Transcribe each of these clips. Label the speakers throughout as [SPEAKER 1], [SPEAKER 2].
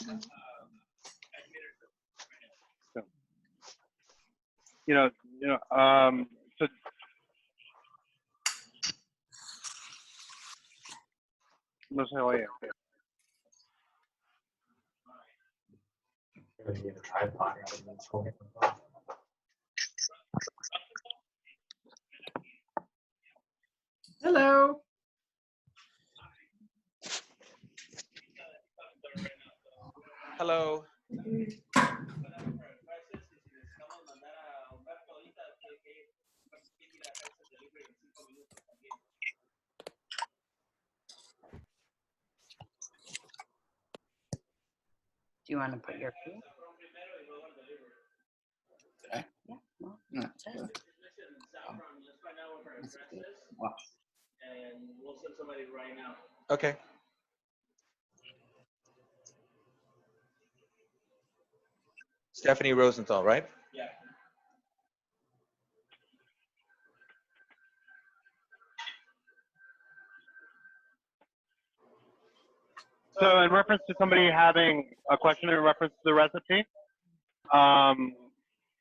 [SPEAKER 1] So, you know, so no se oye.
[SPEAKER 2] Hello.
[SPEAKER 3] Hello.
[SPEAKER 2] Do you want to put your food?
[SPEAKER 4] Today?
[SPEAKER 2] Yeah. Well,
[SPEAKER 4] No.
[SPEAKER 2] that's it.
[SPEAKER 4] Wow.
[SPEAKER 5] And we'll send somebody right now.
[SPEAKER 3] Okay. Stephanie Rosenthal, right?
[SPEAKER 5] Yeah.
[SPEAKER 1] So in reference to somebody having a question in reference to the recipe,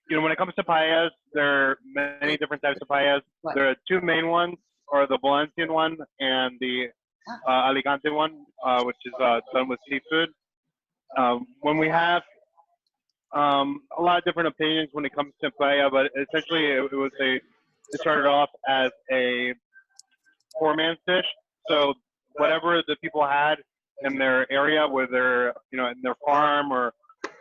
[SPEAKER 1] when it comes to paellas, there are many different types of paellas.
[SPEAKER 2] What?
[SPEAKER 1] There are two main ones, or the Valencian one and the Alicante one, which is done with seafood. When we have a lot of different opinions when it comes to paella, but essentially it started off as a poor man's dish. So whatever the people had in their area, whether in their farm or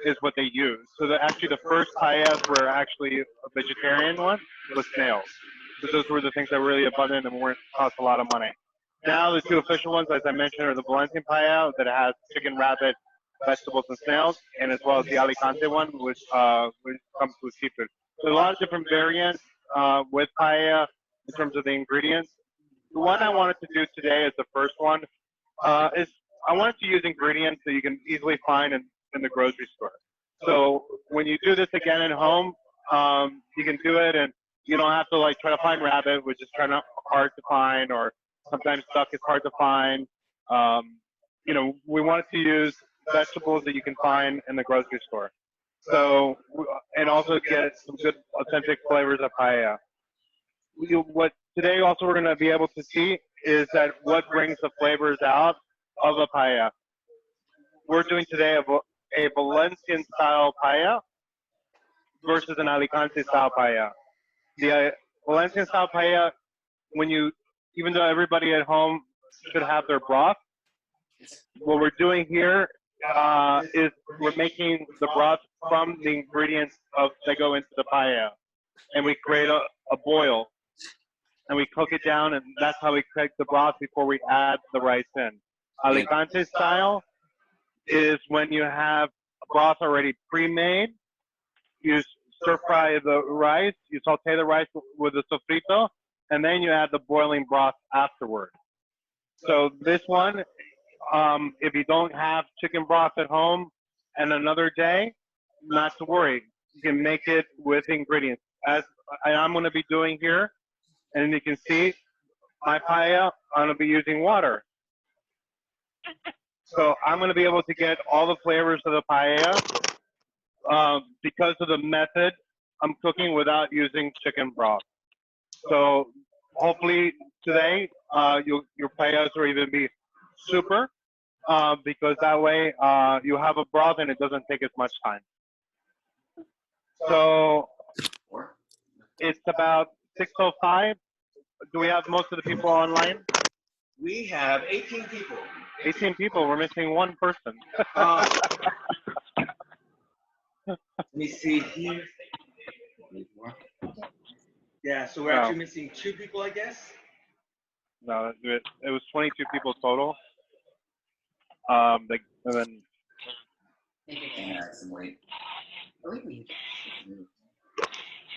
[SPEAKER 1] is what they use. So actually the first paellas were actually a vegetarian one with snails. So those were the things that were really abundant and weren't cost a lot of money. Now the two official ones, as I mentioned, are the Valencian paella that has chicken, rabbit, vegetables, and snails, and as well as the Alicante one, which comes with seafood. So a lot of different variants with paella in terms of the ingredients. The one I wanted to do today is the first one. Is I wanted to use ingredients that you can easily find in the grocery store. So when you do this again at home, you can do it, and you don't have to try to find rabbit, which is kind of hard to find, or sometimes duck is hard to find. We wanted to use vegetables that you can find in the grocery store. So, and also get some good authentic flavors of paella. What today also we're going to be able to see is that what brings the flavors out of a paella. We're doing today a Valencian style paella versus an Alicante style paella. The Valencian style paella, even though everybody at home should have their broth, what we're doing here is we're making the broth from the ingredients that go into the paella, and we create a boil, and we cook it down, and that's how we cook the broth before we add the rice in. Alicante style is when you have a broth already pre-made. You stir fry the rice, you saute the rice with the sofrito, and then you add the boiling broth afterward. So this one, if you don't have chicken broth at home and another day, not to worry. You can make it with ingredients. As I'm going to be doing here, and you can see my paella, I'm going to be using water. So I'm going to be able to get all the flavors of the paella because of the method I'm cooking without using chicken broth. So hopefully today your paellas will even be super because that way you have a broth and it doesn't take as much time. So it's about 6:05. Do we have most of the people online?
[SPEAKER 5] We have 18 people.
[SPEAKER 1] 18 people. We're missing one person.
[SPEAKER 5] Let me see here. Yeah, so we're actually missing 2 people, I guess.
[SPEAKER 1] No, it was 22 people total. And then.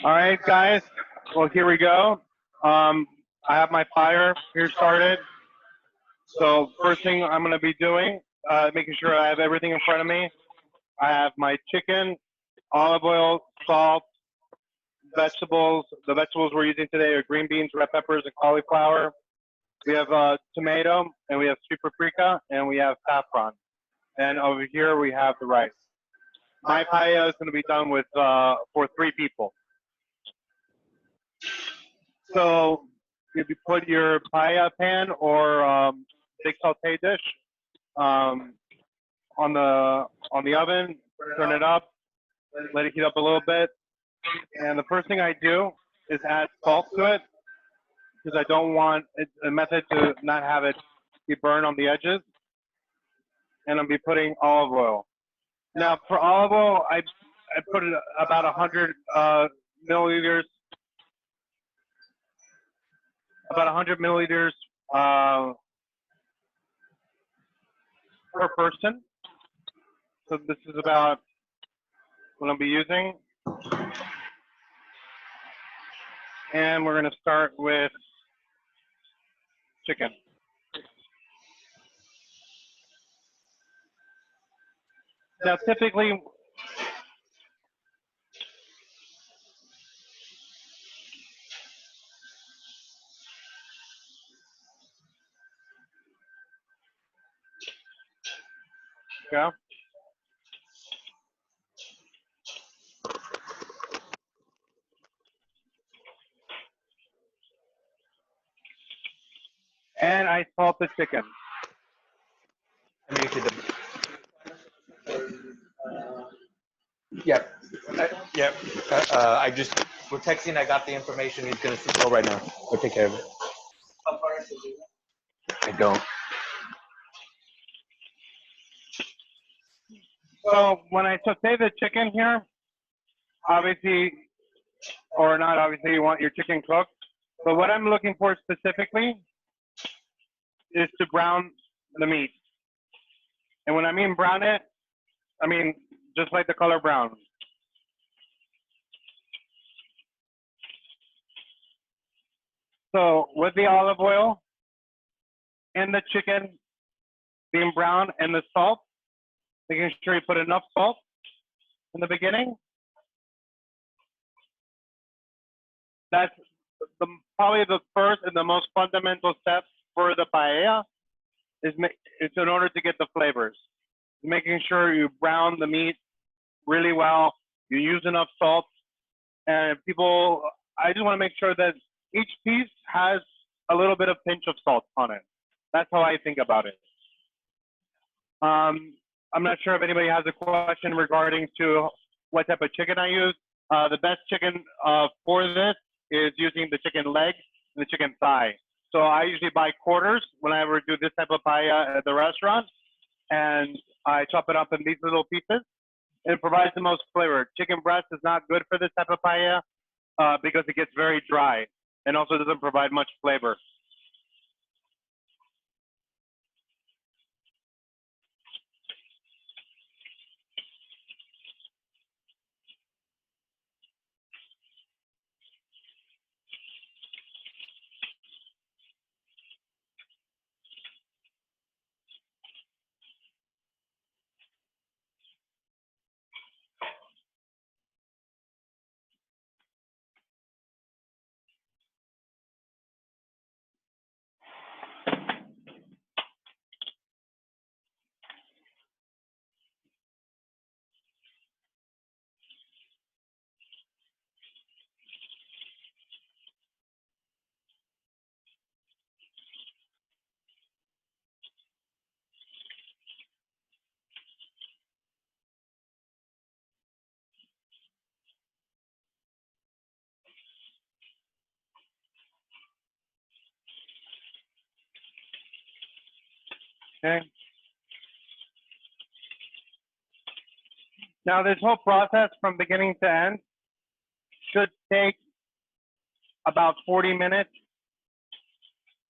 [SPEAKER 1] All right, guys. Well, here we go. I have my fire here started. So first thing I'm going to be doing, making sure I have everything in front of me. I have my chicken, olive oil, salt, vegetables. The vegetables we're using today are green beans, red peppers, and cauliflower. We have tomato, and we have sweet paprika, and we have saffron. and over here we have the rice. My paella is going to be done with for 3 people. So if you put your paella pan or big saute dish on the oven, turn it up, let it heat up a little bit, and the first thing I do is add salt to it because I don't want it, a method to not have it be burned on the edges, and I'll be putting olive oil. Now for olive oil, I put it about 100 milliliters, about 100 milliliters per person. So this is about what I'll be using. And we're going to start with chicken. Now, typically, go. And I salt the chicken.
[SPEAKER 3] I muted them. Yep. Yep. I just, we're texting. I got the information. He's going to go right now. We'll take care of it. I don't.
[SPEAKER 1] So when I saute the chicken here, obviously, or not obviously, you want your chicken cooked. But what I'm looking for specifically is to brown the meat. And when I mean brown it, I mean just like the color brown. So with the olive oil and the chicken being brown and the salt, making sure you put enough salt in the beginning. That's probably the first and the most fundamental step for the paella is in order to get the flavors. Making sure you brown the meat really well, you use enough salt, and people, I just want to make sure that each piece has a little bit of pinch of salt on it. That's how I think about it. I'm not sure if anybody has a question regarding to what type of chicken I use. The best chicken for this is using the chicken leg and the chicken thigh. So I usually buy quarters whenever I do this type of paella at the restaurant, and I chop it up in these little pieces. It provides the most flavor. Chicken breast is not good for this type of paella because it gets very dry and also doesn't provide much flavor. Okay. Now this whole process from beginning to end should take about 40 minutes,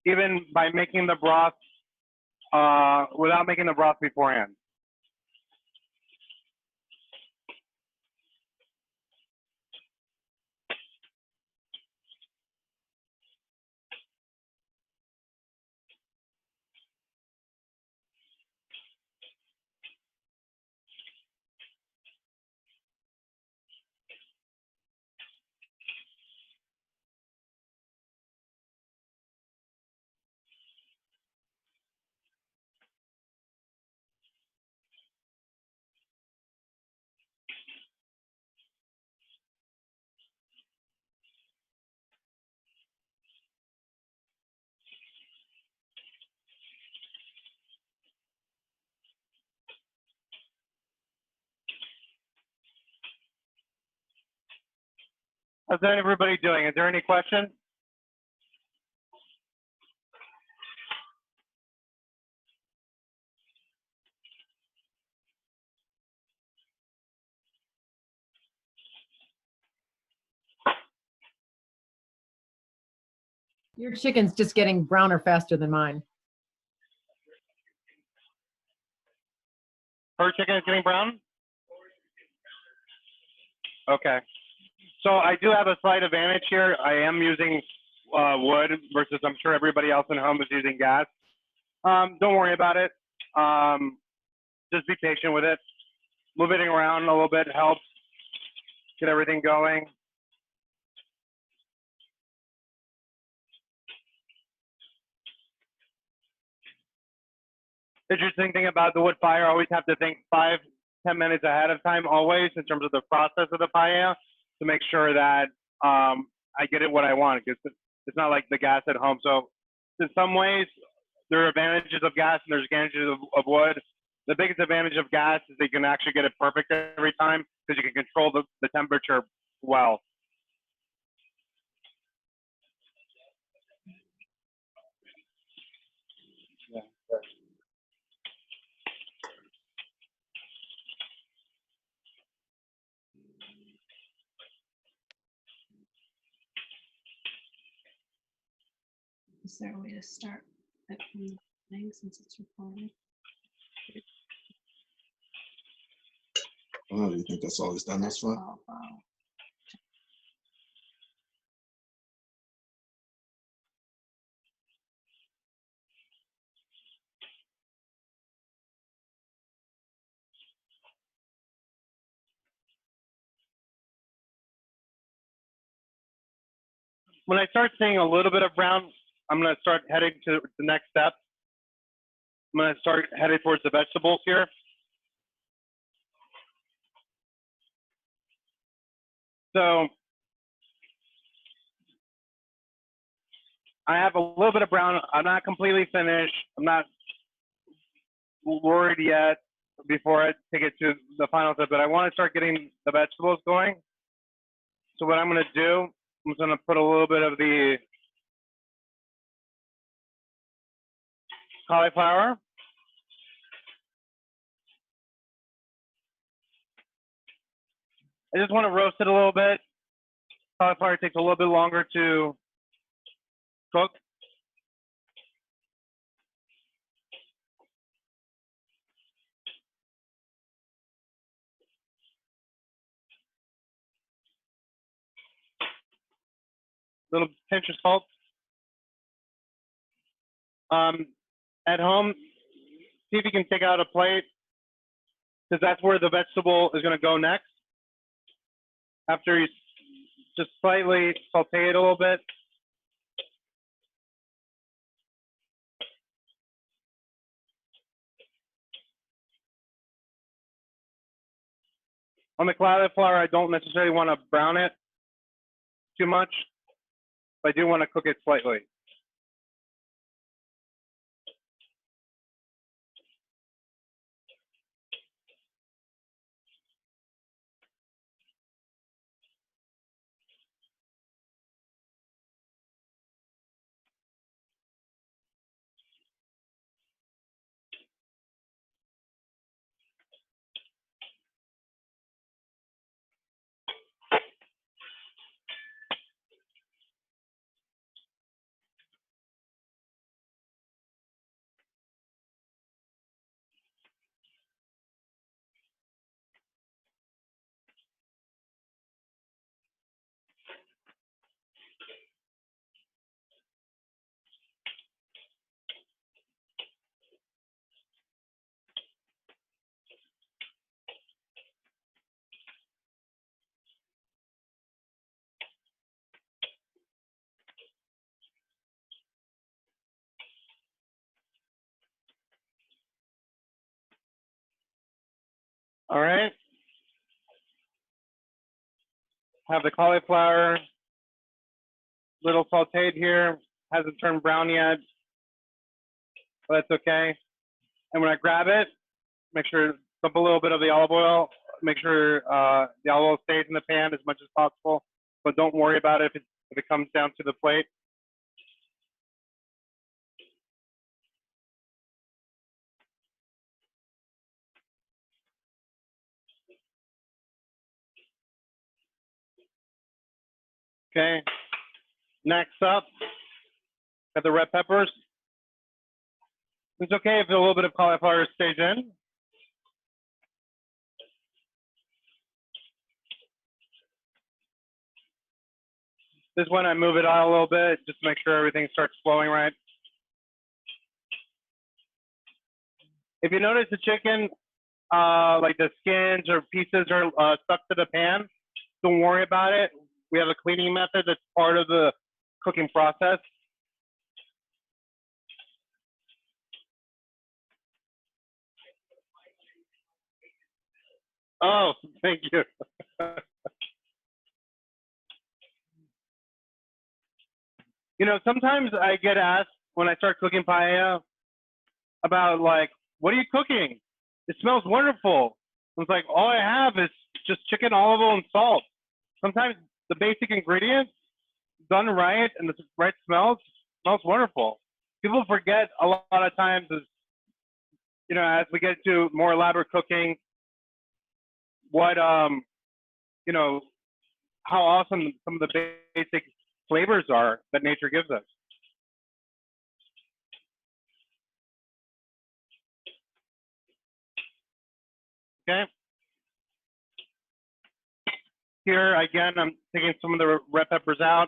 [SPEAKER 1] even by making the broth without making the broth beforehand. How's everybody doing? Is there any questions?
[SPEAKER 4] Your chicken's just getting browner faster than mine.
[SPEAKER 1] Her chicken is getting brown? Okay. So I do have a slight advantage here. I am using wood versus I'm sure everybody else in home is using gas. Don't worry about it. Just be patient with it. Moving it around a little bit helps get everything going. Interesting thing about the wood fire, I always have to think 5-10 minutes ahead of time always in terms of the process of the paella to make sure that I get it what I want, because it's not like the gas at home. So in some ways, there are advantages of gas and there's advantages of wood. The biggest advantage of gas is that you can actually get it perfect every time because you can control the temperature well. Yeah.
[SPEAKER 6] Is there a way to start it from the thing since it's recorded?
[SPEAKER 7] Oh, do you think that's always done this far?
[SPEAKER 6] Oh, wow.
[SPEAKER 1] When I start seeing a little bit of brown, I'm going to start heading to the next step. I'm going to start heading towards the vegetables here. So I have a little bit of brown. I'm not completely finished. I'm not worried yet before I take it to the final step, but I want to start getting the vegetables going. So what I'm going to do, I'm just going to put a little bit of the cauliflower. I just want to roast it a little bit. Cauliflower takes a little bit longer to cook. Little pinch of salt. At home, see if you can take out a plate, because that's where the vegetable is going to go next. After you just slightly saute it a little bit. On the cauliflower, I don't necessarily want to brown it too much, but I do want to cook it slightly. All right. Have the cauliflower little sauteed here. Hasn't turned brown yet, but that's okay. And when I grab it, make sure to dump a little bit of the olive oil. Make sure the olive oil stays in the pan as much as possible. but don't worry about it if it comes down to the plate. Okay. Next up, got the red peppers. It's okay if a little bit of cauliflower stays in. This one I move it out a little bit just to make sure everything starts flowing right. If you notice the chicken, like the skins or pieces are stuck to the pan, don't worry about it. We have a cleaning method that's part of the cooking process. Oh, thank you. You know, sometimes I get asked when I start cooking paella about like, what are you cooking? It smells wonderful. It's like, all I have is just chicken, olive oil, and salt. Sometimes the basic ingredients done right and the right smells wonderful. People forget a lot of times is, you know, as we get to more elaborate cooking, what, you know, how awesome some of the basic flavors are that nature gives us. Okay. Here again, I'm taking some of the red peppers out.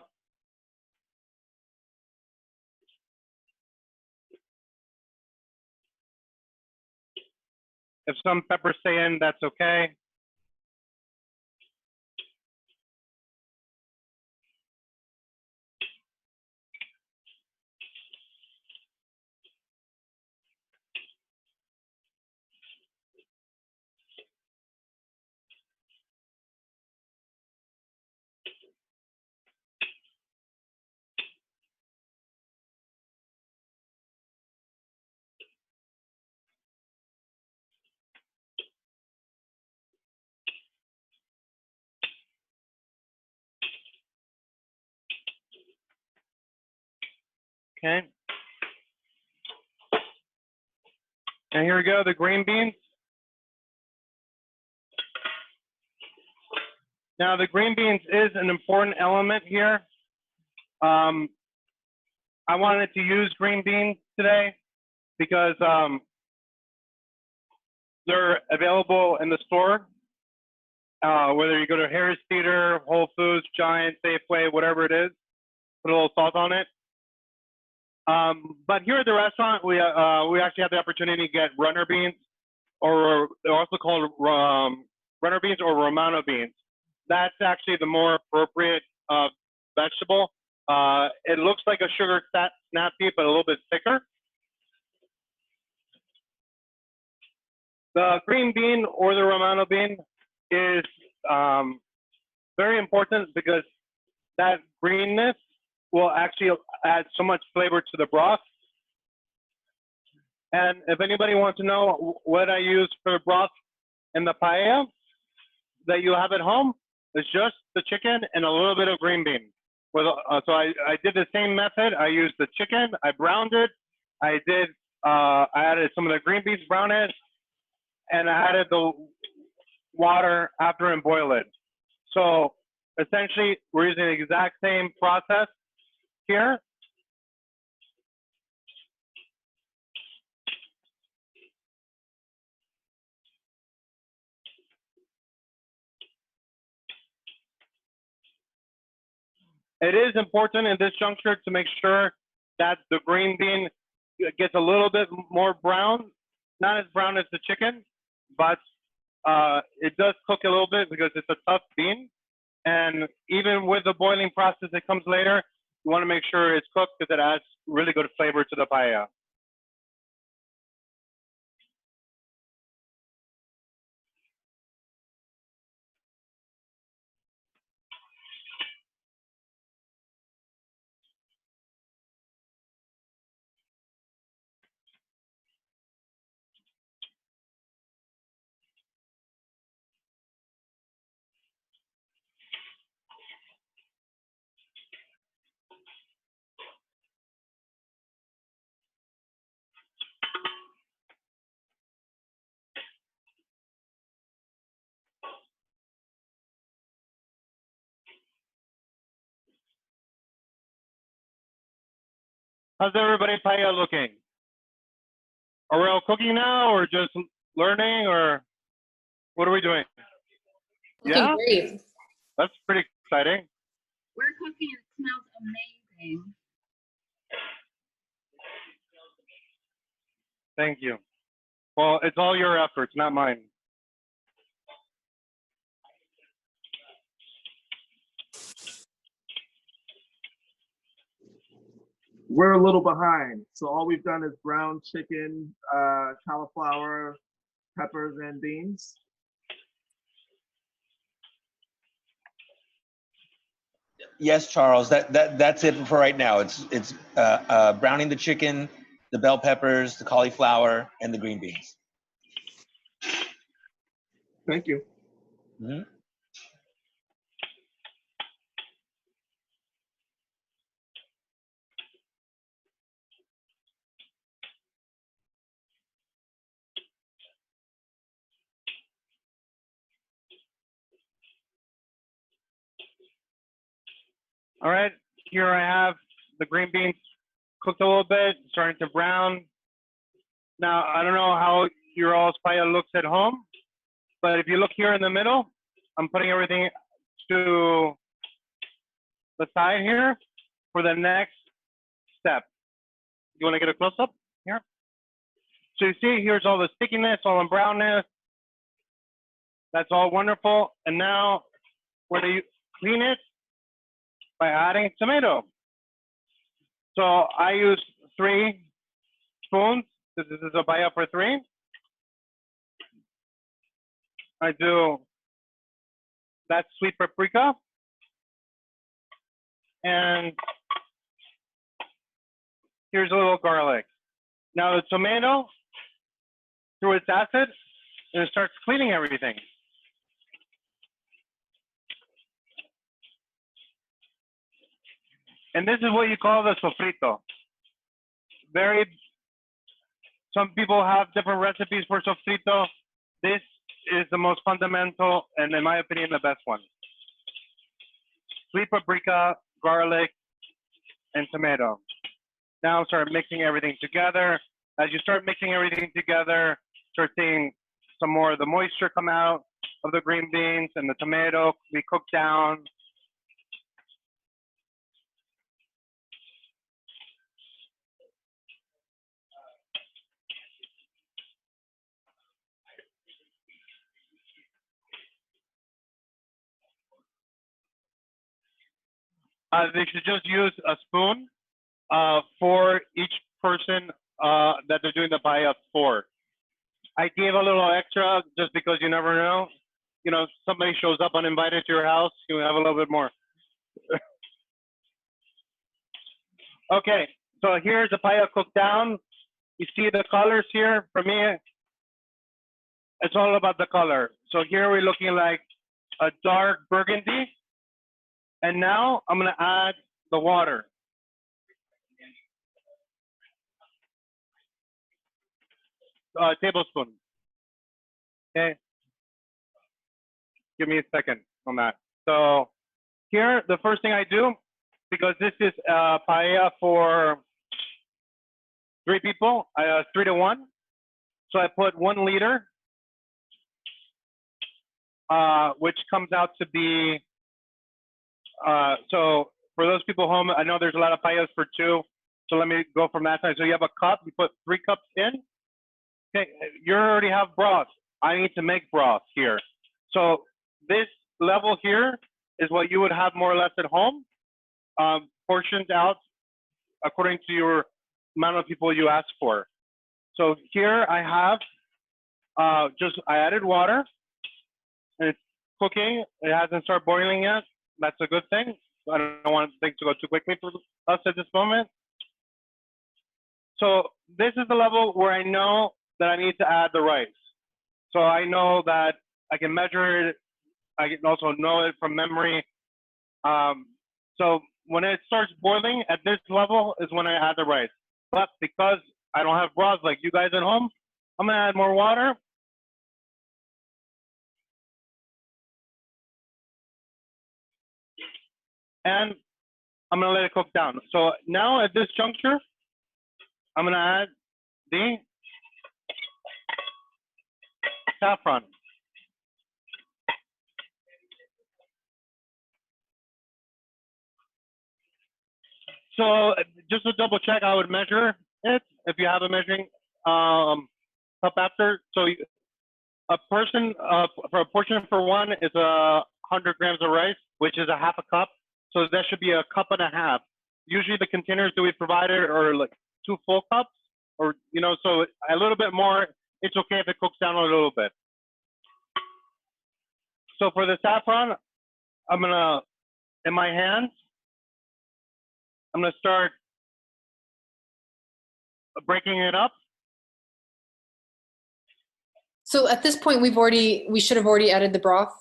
[SPEAKER 1] If some peppers stay in, that's okay. Okay. And here we go, the green beans. Now the green beans is an important element here. I wanted to use green beans today because they're available in the store. Whether you go to Harris Theater, Whole Foods, Giant, Safeway, whatever it is, put a little salt on it. But here at the restaurant, we actually have the opportunity to get runner beans, or they're also called runner beans or Romano beans. That's actually the more appropriate vegetable. It looks like a sugar snap pea, but a little bit thicker. The green bean or the Romano bean is very important because that greenness will actually add so much flavor to the broth. And if anybody wants to know what I use for broth in the paella that you have at home, it's just the chicken and a little bit of green bean. So I did the same method. I used the chicken, I browned it, I added some of the green beans, brown it, and I added the water after and boil it. So essentially, we're using the exact same process here. It is important in this juncture to make sure that the green bean gets a little bit more brown, not as brown as the chicken, but it does cook a little bit because it's a tough bean. And even with the boiling process that comes later, you want to make sure it's cooked because it adds really good flavor to the paella. How's everybody paella looking? Are we all cooking now, or just learning, or what are we doing?
[SPEAKER 4] Looking
[SPEAKER 1] Yeah,
[SPEAKER 4] great.
[SPEAKER 1] that's pretty exciting.
[SPEAKER 2] We're cooking. It smells amazing.
[SPEAKER 1] Thank you. Well, it's all your efforts, not mine.
[SPEAKER 8] We're a little behind. So all we've done is brown chicken, cauliflower, peppers, and beans.
[SPEAKER 3] Yes, Charles, that's it for right now. It's browning the chicken, the bell peppers, the cauliflower, and the green beans.
[SPEAKER 8] Thank you.
[SPEAKER 3] Mhm.
[SPEAKER 1] All right, here I have the green beans cooked a little bit, starting to brown. Now, I don't know how your all's paella looks at home, but if you look here in the middle, I'm putting everything to the side here for the next step. You want to get a close up here? So you see, here's all the stickiness, all the brownness. That's all wonderful. And now, where do you clean it? By adding tomato. So I use 3 spoons. This is a paella for 3. I do that sweet paprika. And here's a little garlic. Now the tomato, through its acid, it starts cleaning everything. And this is what you call the sofrito. Some people have different recipes for sofrito. This is the most fundamental, and in my opinion, the best one. Sweet paprika, garlic, and tomato. Now start mixing everything together. As you start mixing everything together, start seeing some more of the moisture come out of the green beans and the tomato be cooked down. They should just use a spoon for each person that they're doing the paella for. I gave a little extra just because you never know. You know, somebody shows up uninvited to your house, you have a little bit more. Okay, so here's the paella cooked down. You see the colors here? For me, it's all about the color. So here we're looking like a dark burgundy. And now I'm gonna add the water. Tablespoon. Okay. Give me a second on that. So here, the first thing I do, because this is paella for 3 people, 3 to 1. So I put 1 liter, which comes out to be, so for those people home, I know there's a lot of paellas for 2. So let me go from that side. So you have a cup, you put 3 cups in. Okay, you already have broth. I need to make broth here. So this level here is what you would have more or less at home, portioned out according to your amount of people you ask for. So here I have I added water, and it's cooking. It hasn't started boiling yet. That's a good thing. I don't want things to go too quickly for us at this moment. So this is the level where I know that I need to add the rice. So I know that I can measure it. I can also know it from memory. So when it starts boiling at this level is when I add the rice. But because I don't have broth like you guys at home, I'm gonna add more water. And I'm gonna let it cook down. So now at this juncture, I'm gonna add the saffron. So just to double check, I would measure it if you have a measuring cup after. So a person for a portion for one is 100 grams of rice, which is a half a cup. So that should be a cup and a half. Usually the containers that we provided are like 2 full cups, or so a little bit more. It's okay if it cooks down a little bit. So for the saffron, I'm gonna, in my hands, I'm gonna start breaking it up.
[SPEAKER 9] So at this point, we should have already added the broth.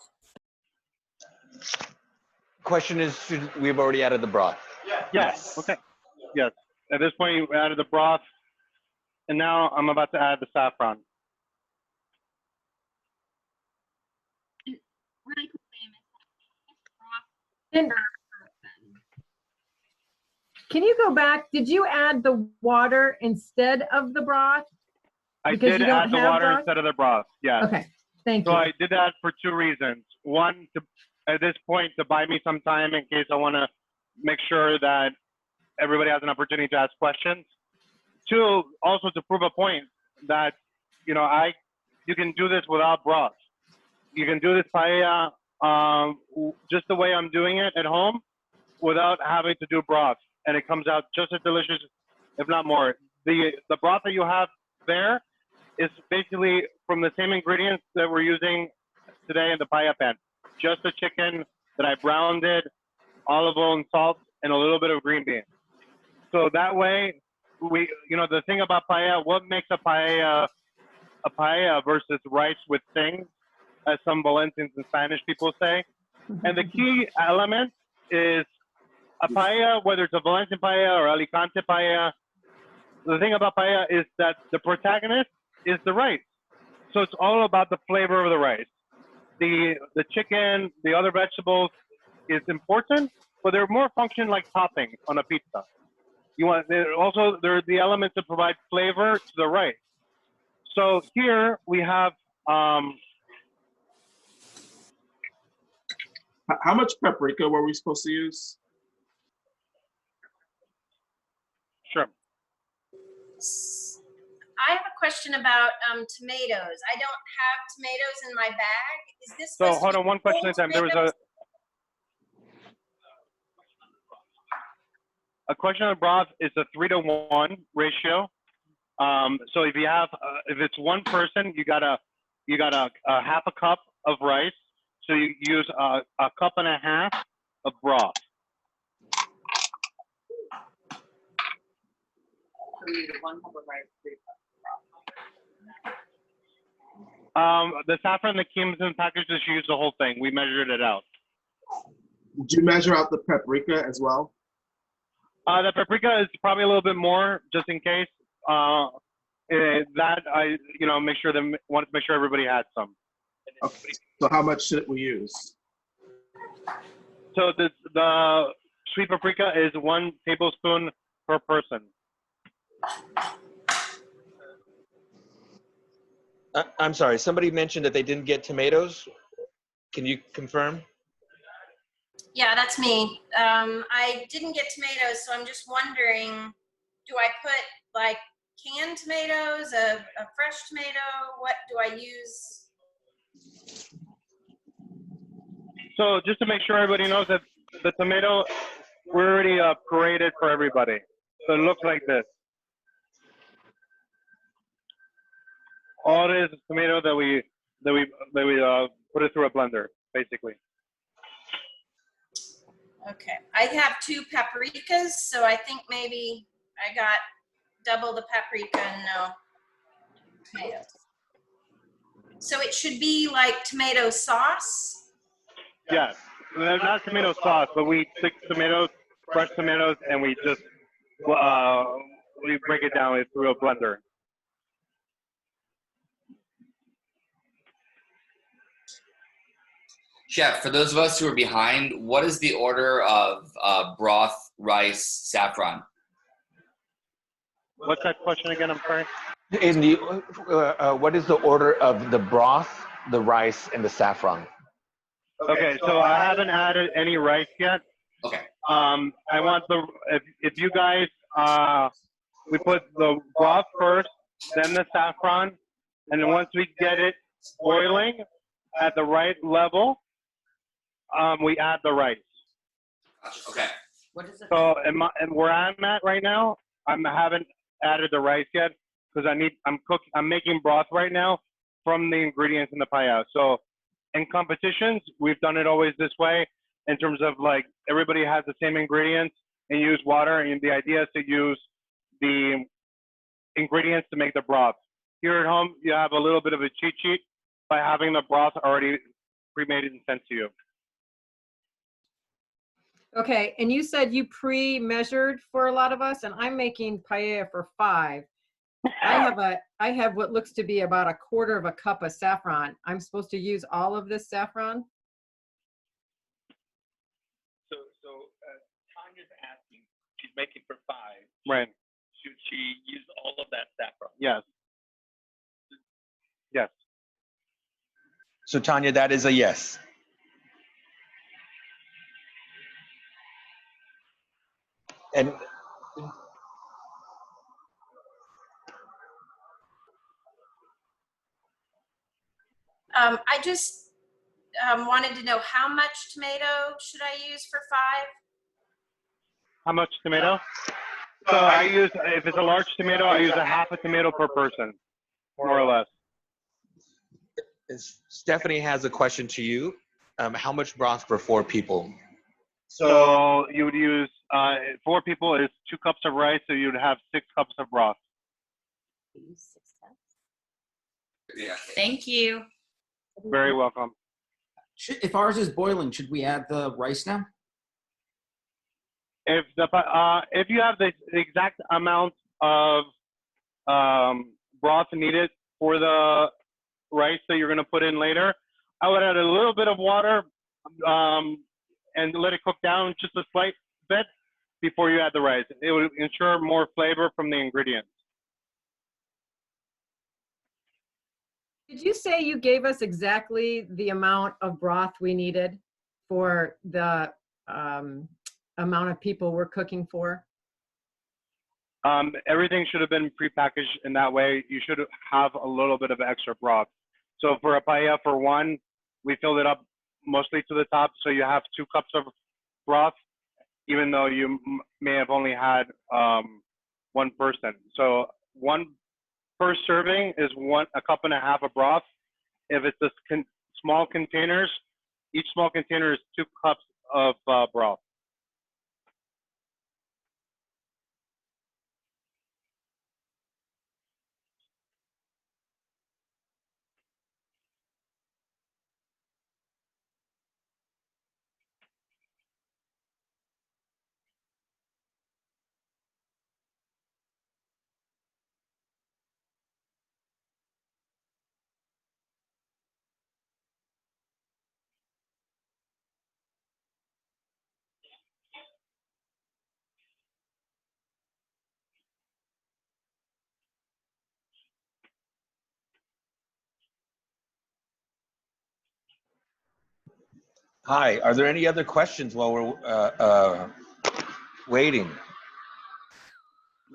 [SPEAKER 3] Question is, we've already added the broth?
[SPEAKER 1] Yes. Okay. Yes. At this point, we added the broth, and now I'm about to add the saffron.
[SPEAKER 2] Really quickly,
[SPEAKER 4] And can you go back? Did you add the water instead of the broth?
[SPEAKER 1] I
[SPEAKER 4] Because
[SPEAKER 1] did
[SPEAKER 4] you don't
[SPEAKER 1] add the
[SPEAKER 4] have
[SPEAKER 1] water
[SPEAKER 4] broth?
[SPEAKER 1] instead of the broth. Yes.
[SPEAKER 4] Okay, thank
[SPEAKER 1] So
[SPEAKER 4] you.
[SPEAKER 1] I did that for 2 reasons. One, at this point, to buy me some time in case I want to make sure that everybody has an opportunity to ask questions. 2, also to prove a point that, you can do this without broth. You can do this paella just the way I'm doing it at home without having to do broth. And it comes out just as delicious, if not more. The broth that you have there is basically from the same ingredients that we're using today in the paella pan. Just the chicken that I browned it, olive oil and salt, and a little bit of green beans. So that way, the thing about paella, what makes a paella versus rice with things, as some Valencians and Spanish people say. And the key element is a paella, whether it's a Valencian paella or Alicante paella. The thing about paella is that the protagonist is the rice. So it's all about the flavor of the rice. The chicken, the other vegetables is important, but they're more function like toppings on a pizza. There are the elements that provide flavor to the rice. So here we have
[SPEAKER 8] How much paprika were we supposed to use?
[SPEAKER 1] sure.
[SPEAKER 10] I have a question about tomatoes. I don't have tomatoes in my bag. Is this
[SPEAKER 1] So
[SPEAKER 10] supposed
[SPEAKER 1] hold
[SPEAKER 10] to
[SPEAKER 1] on
[SPEAKER 10] be
[SPEAKER 1] one question
[SPEAKER 10] whole
[SPEAKER 1] at a time. There was
[SPEAKER 10] tomatoes?
[SPEAKER 1] a question of broth is a 3-to-1 ratio. So if you have if it's one person, you got a half a cup of rice. So you use a cup and a half of broth. The saffron that comes in the package, just use the whole thing. We measured it out.
[SPEAKER 8] Did you measure out the paprika as well?
[SPEAKER 1] The paprika is probably a little bit more, just in case. That I, wanted to make sure everybody had some.
[SPEAKER 8] Okay. So how much should we use?
[SPEAKER 1] So the sweet paprika is 1 tablespoon per person.
[SPEAKER 3] I'm sorry, somebody mentioned that they didn't get tomatoes. Can you confirm?
[SPEAKER 10] Yeah, that's me. I didn't get tomatoes, so I'm just wondering, do I put like canned tomatoes, a fresh tomato? What do I use?
[SPEAKER 1] So just to make sure everybody knows that the tomato, we're already paraded for everybody. So it looks like this. All it is tomato that we put it through a blender, basically.
[SPEAKER 10] Okay, I have 2 paprikas, so I think maybe I got double the paprika and no tomatoes. So it should be like tomato sauce?
[SPEAKER 1] Yes, not tomato sauce, but we take tomatoes, fresh tomatoes, and we just we break it down through a blender.
[SPEAKER 11] Chef, for those of us who are behind, what is the order of broth, rice, saffron?
[SPEAKER 1] What's that question again? I'm sorry.
[SPEAKER 3] In the what is the order of the broth, the rice, and the saffron?
[SPEAKER 1] Okay, so I haven't added any rice yet.
[SPEAKER 11] Okay.
[SPEAKER 1] I want if you guys we put the broth first, then the saffron, and then once we get it boiling at the right level, we add the rice.
[SPEAKER 11] Gotcha. Okay.
[SPEAKER 1] So and where I'm at right now, I haven't added the rice yet because I'm making broth right now from the ingredients in the paella. So in competitions, we've done it always this way in terms of like everybody has the same ingredients and use water, and the idea is to use the ingredients to make the broth. Here at home, you have a little bit of a cheat sheet by having the broth already pre-made and sent to you.
[SPEAKER 4] Okay, and you said you pre-measured for a lot of us, and I'm making paella for 5. I have what looks to be about 1/4 of a cup of saffron. I'm supposed to use all of this saffron?
[SPEAKER 3] So Tanya's asking, she's making for 5.
[SPEAKER 1] Right.
[SPEAKER 3] Should she use all of that saffron?
[SPEAKER 1] Yes. Yes.
[SPEAKER 3] So Tanya, that is a yes. And
[SPEAKER 10] I just wanted to know how much tomato should I use for 5?
[SPEAKER 1] How much tomato? So I use, if it's a large tomato, I use a half a tomato per person, more or less.
[SPEAKER 3] Stephanie has a question to you. How much broth for 4 people?
[SPEAKER 1] So you would use 4 people is 2 cups of rice, so you'd have 6 cups of broth.
[SPEAKER 11] Yeah.
[SPEAKER 10] Thank you.
[SPEAKER 1] Very welcome.
[SPEAKER 12] If ours is boiling, should we add the rice now?
[SPEAKER 1] If you have the exact amount of broth needed for the rice that you're going to put in later, I would add a little bit of water and let it cook down just a slight bit before you add the rice. It would ensure more flavor from the ingredients.
[SPEAKER 4] Did you say you gave us exactly the amount of broth we needed for the amount of people we're cooking for?
[SPEAKER 1] Everything should have been prepackaged in that way. You should have a little bit of extra broth. So for a paella for 1, we filled it up mostly to the top, so you have 2 cups of broth, even though you may have only had 1 person. So 1 per serving is 1.5 cups of broth. If it's a small containers, each small container is 2 cups of broth.
[SPEAKER 3] Hi, are there any other questions while we're waiting?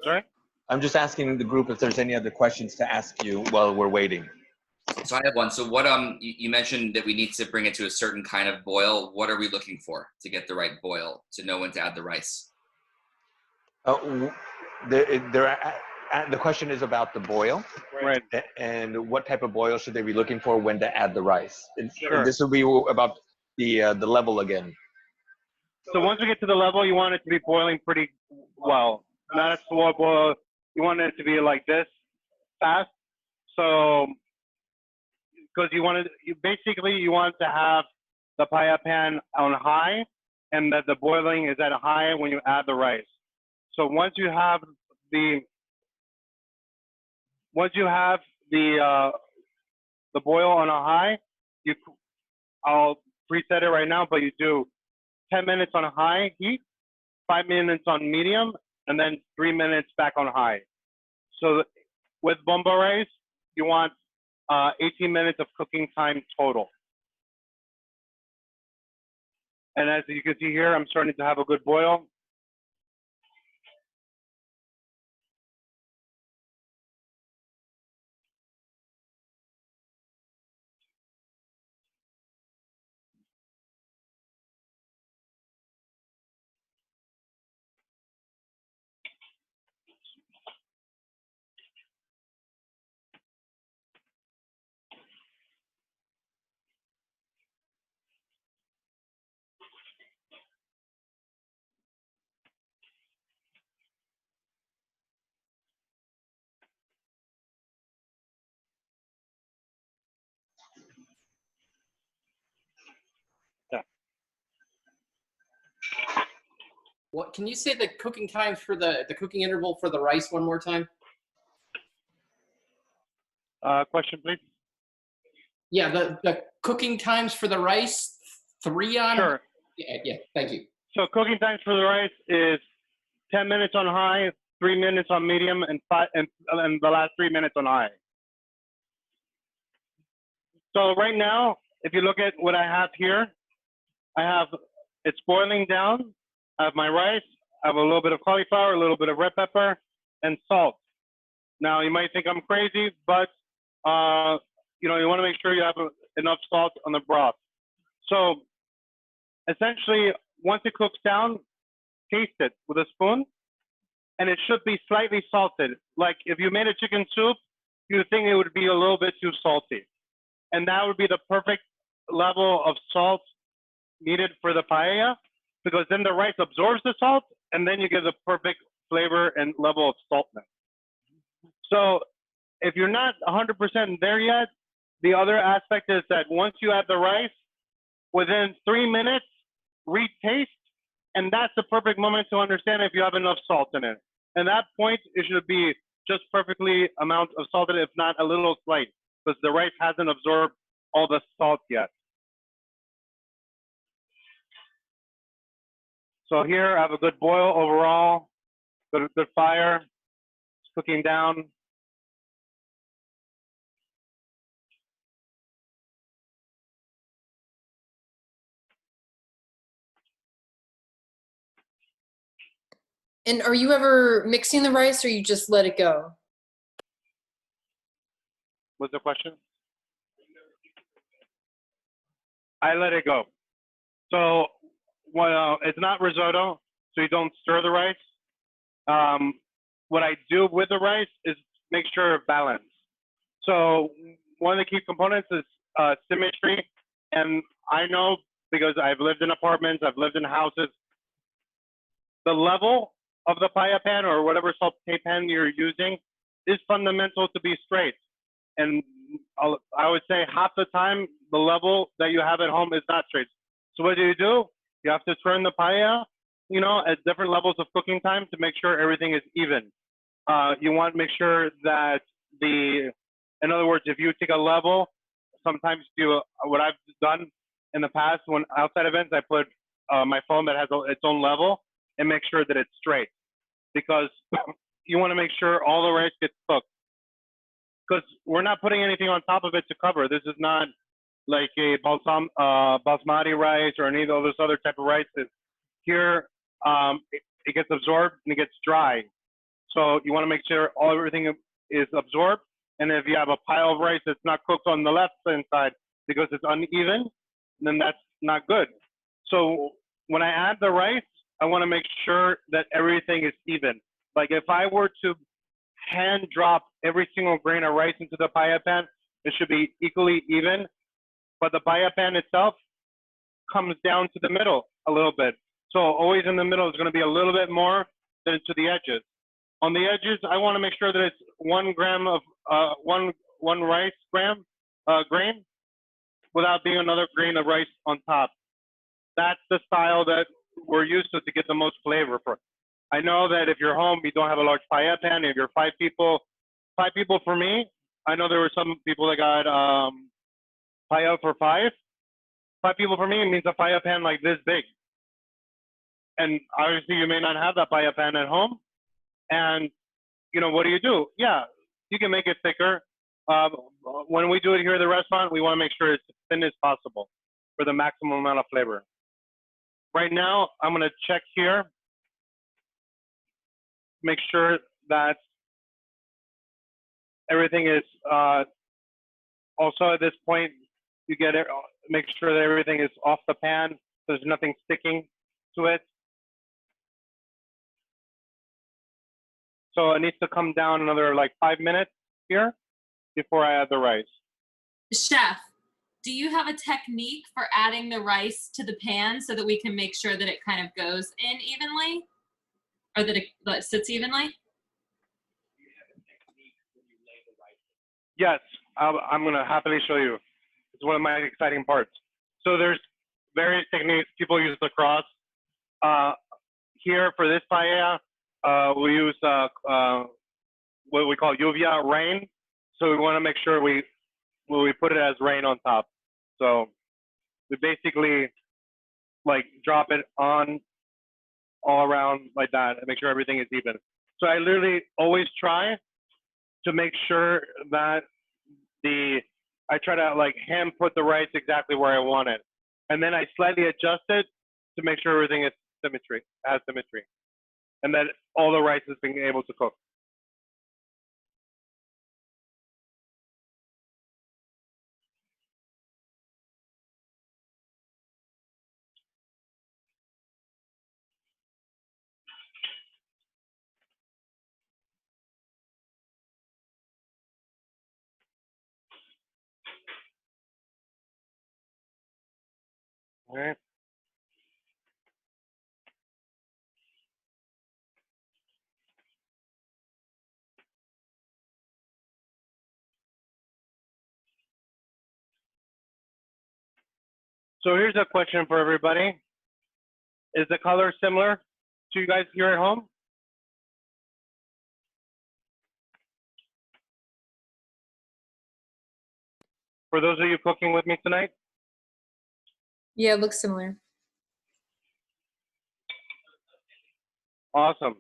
[SPEAKER 1] Sorry?
[SPEAKER 3] I'm just asking the group if there's any other questions to ask you while we're waiting.
[SPEAKER 11] So I have one. So what you mentioned that we need to bring it to a certain kind of boil. What are we looking for to get the right boil to know when to add the rice?
[SPEAKER 3] The question is about the boil.
[SPEAKER 1] Right.
[SPEAKER 3] And what type of boil should they be looking for when to add the rice?
[SPEAKER 1] Sure.
[SPEAKER 3] This will be about the level again.
[SPEAKER 1] So once we get to the level, you want it to be boiling pretty well. Not a slow boil. You want it to be like this, fast. So, because you want to have the paella pan on high, and that the boiling is at a high when you add the rice. So once you have the boil on a high, I'll preset it right now, but you do 10 minutes on a high heat, 5 minutes on medium, and then 3 minutes back on high. So with bomba rice, you want 18 minutes of cooking time total. And as you can see here, I'm starting to have a good boil.
[SPEAKER 12] What can you say the cooking times for the cooking interval for the rice one more time?
[SPEAKER 1] Question, please.
[SPEAKER 12] Yeah, the cooking times for the rice, 3 on.
[SPEAKER 1] Sure.
[SPEAKER 12] Yeah, thank you.
[SPEAKER 1] So cooking times for the rice is 10 minutes on high, 3 minutes on medium, and the last 3 minutes on high. So right now, if you look at what I have here, it's boiling down. I have my rice, I have a little bit of cauliflower, a little bit of red pepper, and salt. Now you might think I'm crazy, but you want to make sure you have enough salt on the broth. So essentially, once it cooks down, taste it with a spoon, and it should be slightly salted. Like if you made a chicken soup, you would think it would be a little bit too salty. And that would be the perfect level of salt needed for the paella, because then the rice absorbs the salt, and then you get the perfect flavor and level of saltness. So if you're not 100% there yet, the other aspect is that once you add the rice, within 3 minutes, retaste, and that's the perfect moment to understand if you have enough salt in it. And that point, it should be just perfectly amount of salt in it, if not a little slight, because the rice hasn't absorbed all the salt yet. So here I have a good boil overall, good fire, it's cooking down.
[SPEAKER 9] And are you ever mixing the rice or you just let it go?
[SPEAKER 1] What's the question? I let it go. So it's not risotto, so you don't stir the rice. What I do with the rice is make sure of balance. So one of the key components is symmetry. And I know, because I've lived in apartments, I've lived in houses, the level of the paella pan or whatever saute pan you're using is fundamental to be straight. And I would say half the time, the level that you have at home is not straight. So what do? You have to turn the paella, at different levels of cooking time to make sure everything is even. You want to make sure that in other words, if you take a level, sometimes what I've done in the past when outside events, I put my phone that has its own level and make sure that it's straight, because you want to make sure all the rice gets cooked. Because we're not putting anything on top of it to cover. This is not like a basmati rice or any of those other type of rices. Here, it gets absorbed and it gets dry. So you want to make sure everything is absorbed. And if you have a pile of rice that's not cooked on the left hand side because it's uneven, then that's not good. So when I add the rice, I want to make sure that everything is even. Like if I were to hand drop every single grain of rice into the paella pan, it should be equally even. But the paella pan itself comes down to the middle a little bit. So always in the middle is going to be a little bit more than to the edges. On the edges, I want to make sure that it's 1 gram of one rice grain without being another grain of rice on top. That's the style that we're used to get the most flavor for. I know that if you're home, you don't have a large paella pan. If you're 5 people for me, I know there were some people that got paella for 5. 5 people for me, it means a paella pan like this big. And obviously you may not have that paella pan at home. And you know, what do? Yeah, you can make it thicker. When we do it here at the restaurant, we want to make sure it's as thin as possible for the maximum amount of flavor. Right now, I'm going to check here, make sure that everything is, also at this point, you get it, make sure that everything is off the pan, so there's nothing sticking to it. So it needs to come down another like 5 minutes here before I add the rice.
[SPEAKER 13] Chef, do you have a technique for adding the rice to the pan so that we can make sure that it kind of goes in evenly, or that it sits evenly?
[SPEAKER 1] Yes, I'm going to happily show you. It's one of my exciting parts. So there's various techniques people use across. Here for this paella, we use what we call lluvia, rain. So we want to make sure we put it as rain on top. So we basically like drop it on all around like that and make sure everything is even. So I literally always try to make sure that I try to like hand put the rice exactly where I want it. And then I slightly adjust it to make sure everything is has symmetry. And that all the rice is being able to cook. All right. So here's a question for everybody. Is the color similar to you guys here at home? For those of you cooking with me tonight?
[SPEAKER 9] Yeah, it looks similar.
[SPEAKER 1] Awesome.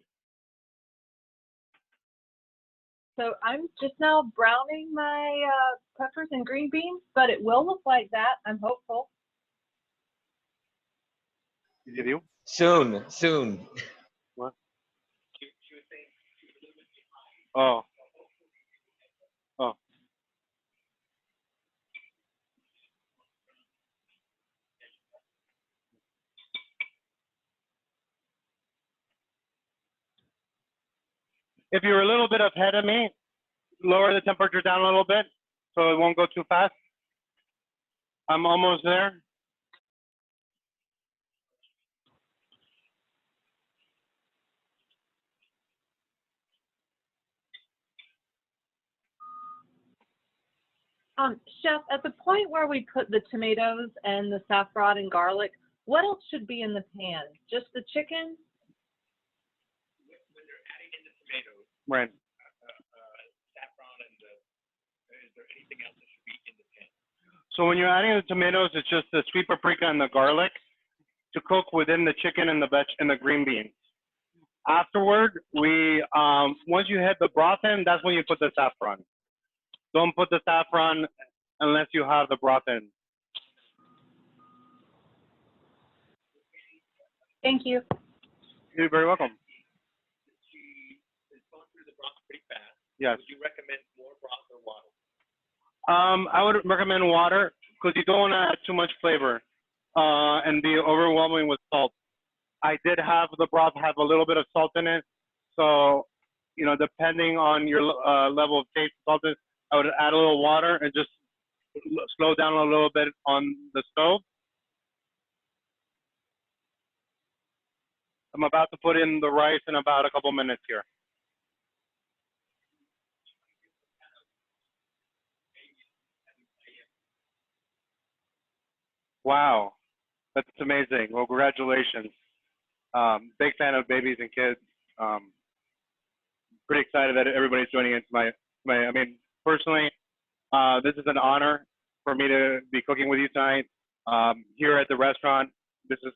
[SPEAKER 14] So I'm just now browning my peppers and green beans, but it will look like that. I'm hopeful.
[SPEAKER 1] Did you?
[SPEAKER 3] Soon, soon.
[SPEAKER 1] What? Oh. Oh. If you're a little bit ahead of me, lower the temperature down a little bit so it won't go too fast. I'm almost there.
[SPEAKER 14] Chef, at the point where we put the tomatoes and the saffron and garlic, what else should be in the pan? Just the chicken?
[SPEAKER 5] When they're adding in the tomatoes,
[SPEAKER 1] Right.
[SPEAKER 5] saffron is there anything else that should be in the pan?
[SPEAKER 1] So when you're adding the tomatoes, it's just the sweet paprika and the garlic to cook within the chicken and the green beans. Afterward, once you hit the broth in, that's when you put the saffron. Don't put the saffron unless you have the broth in.
[SPEAKER 14] Thank you.
[SPEAKER 1] You're very welcome.
[SPEAKER 5] It's gone through the broth pretty fast.
[SPEAKER 1] Yes.
[SPEAKER 5] Would you recommend more broth or water?
[SPEAKER 1] I would recommend water because you don't want to add too much flavor and be overwhelming with salt. I did have the broth have a little bit of salt in it. So, you know, depending on your level of taste saltiness, I would add a little water and just slow down a little bit on the stove. I'm about to put in the rice in about a couple minutes here. Wow, that's amazing. Well, congratulations. Big fan of babies and kids. Pretty excited that everybody's joining into I mean, personally, this is an honor for me to be cooking with you tonight. Here at the restaurant, this is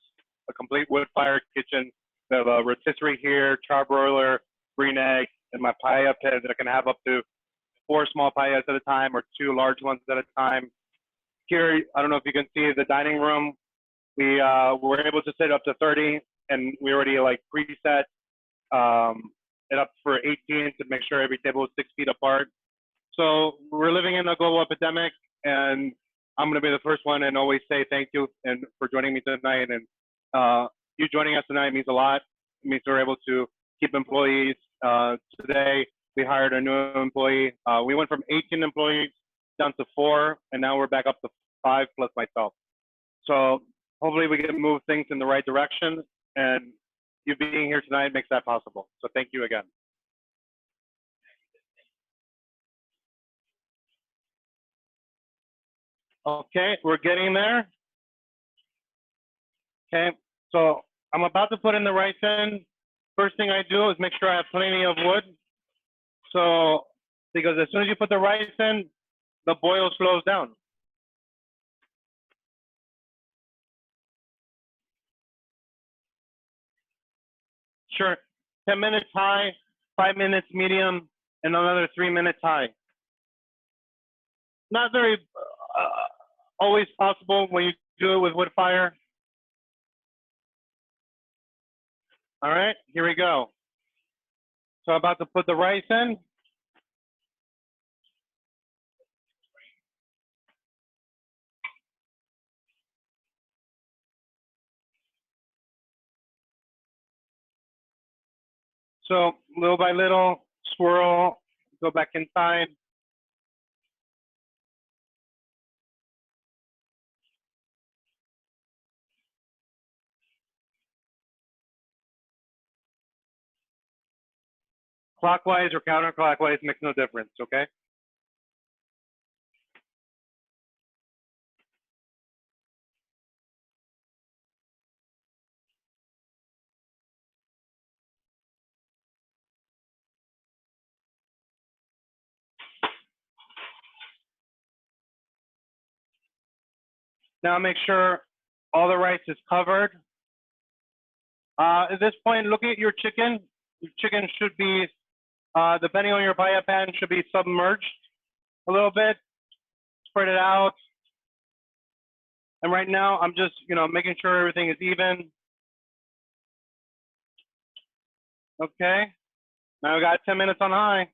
[SPEAKER 1] a complete wood-fired kitchen. We have a rotisserie here, charbroiler, green egg, in my paella pit that I can have up to 4 small paellas at a time or 2 large ones at a time. Here, I don't know if you can see the dining room. We were able to sit up to 30, and we already like preset it up for 18 to make sure every table is 6 feet apart. So we're living in a global epidemic, and I'm going to be the first one and always say thank you and for joining me tonight. And you joining us tonight means a lot. It means we're able to keep employees. Today, we hired a new employee. We went from 18 employees down to 4, and now we're back up to 5 plus myself. So hopefully we can move things in the right direction, and you being here tonight makes that possible. So thank you again. Okay, we're getting there. Okay, so I'm about to put in the rice in. First thing I do is make sure I have plenty of wood. So, because as soon as you put the rice in, the boil slows down. Sure, 10 minutes high, 5 minutes medium, and another 3 minutes high. Not very always possible when you do it with wood fire. All right, here we go. So I'm about to put the rice in. So little by little, swirl, go back inside. Clockwise or counterclockwise makes no difference, okay? Now make sure all the rice is covered. At this point, look at your chicken. Your chicken should be, depending on your paella pan, should be submerged a little bit. Spread it out. And right now, I'm just, making sure everything is even. Okay. Now we got 10 minutes on high.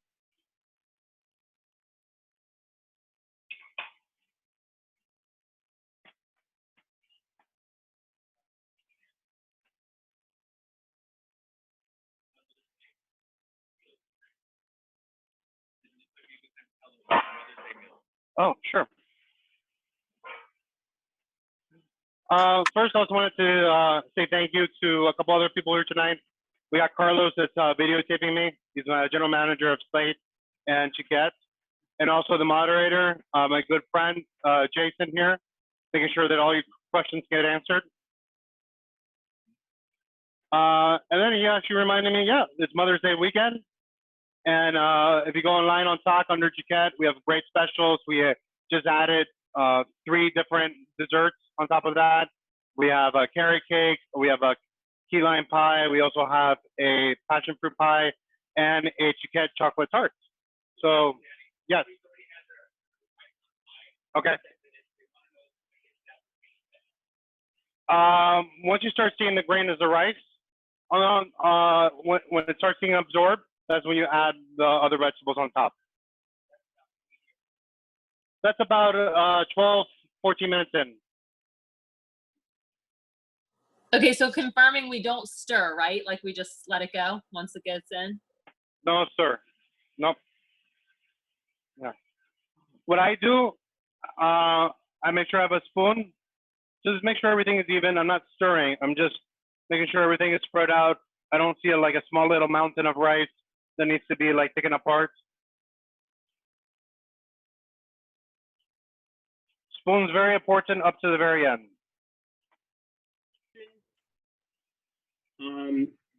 [SPEAKER 1] Oh, sure. First, I just wanted to say thank you to a couple other people here tonight. We got Carlos that's videotaping me. He's my general manager of Slate and Xiquet. And also the moderator, my good friend, Jason here, making sure that all your questions get answered. And then he actually reminded me, yeah, it's Mother's Day weekend. And if you go online on TikTok under Xiquet, we have great specials. We just added 3 different desserts on top of that. We have a carrot cake, we have a key lime pie, we also have a passion fruit pie, and a Xiquet chocolate tart. So, yes. Okay. Once you start seeing the grain as the rice, when it starts being absorbed, that's when you add the other vegetables on top. That's about 12, 14 minutes in.
[SPEAKER 13] Okay, so confirming we don't stir, right? Like we just let it go once it gets in?
[SPEAKER 1] No, sir. Nope. Yeah. What I do, I make sure I have a spoon. Just make sure everything is even. I'm not stirring. I'm just making sure everything is spread out. I don't see like a small little mountain of rice that needs to be like taken apart. Spoon's very important up to the very end.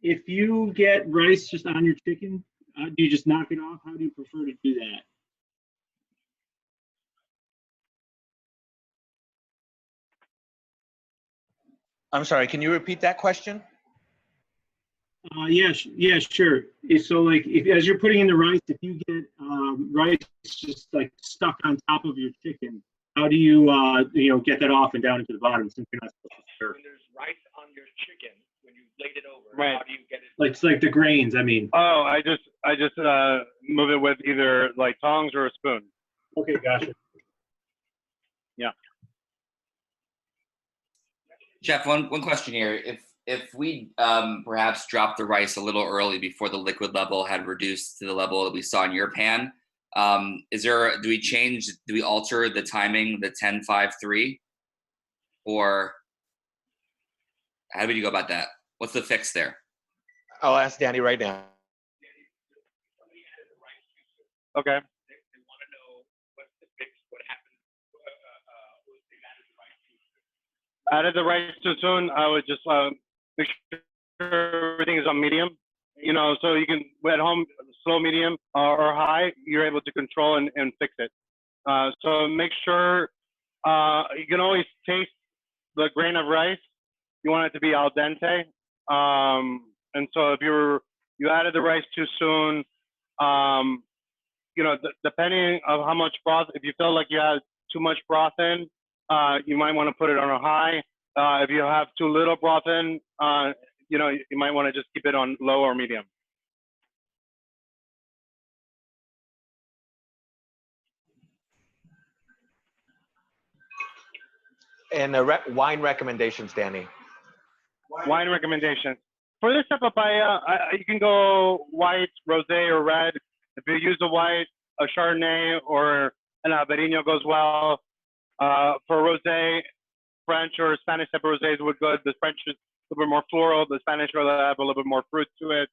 [SPEAKER 15] If you get rice just on your chicken, do you just knock it off? How do you prefer to do that?
[SPEAKER 3] I'm sorry, can you repeat that question?
[SPEAKER 15] Yeah, sure. So like, as you're putting in the rice, if you get rice just like stuck on top of your chicken, how do you get that off and down into the bottom since you're not supposed to stir?
[SPEAKER 5] When there's rice on your chicken, when you laid it over,
[SPEAKER 1] Right.
[SPEAKER 5] how do you get it?
[SPEAKER 15] Like, it's like the grains, I mean.
[SPEAKER 1] Oh, I just move it with either like tongs or a spoon.
[SPEAKER 15] Okay, gotcha.
[SPEAKER 1] Yeah.
[SPEAKER 11] Chef, one question here. If we perhaps dropped the rice a little early before the liquid level had reduced to the level that we saw in your pan, do we alter the timing, the 10-5-3? Or how would you go about that? What's the fix there?
[SPEAKER 3] I'll ask Danny right now.
[SPEAKER 1] Okay.
[SPEAKER 5] They want to know what's the fix, what happened.
[SPEAKER 1] Added the rice too soon. I would just make sure everything is on medium. So you can at home slow, medium, or high. You're able to control and fix it. So make sure you can always taste the grain of rice. You want it to be al dente. And so if you added the rice too soon, depending on how much broth, if you feel like you have too much broth in, you might want to put it on a high. If you have too little broth in, you might want to just keep it on low or medium.
[SPEAKER 3] And wine recommendations, Danny.
[SPEAKER 1] Wine recommendations. For this type of paella, you can go white, rosé, or red. If you use a white, a Chardonnay or an Albariño goes well. For rosé, French or Spanish type of rosés would go. The French is a little bit more floral. The Spanish will have a little bit more fruit to it.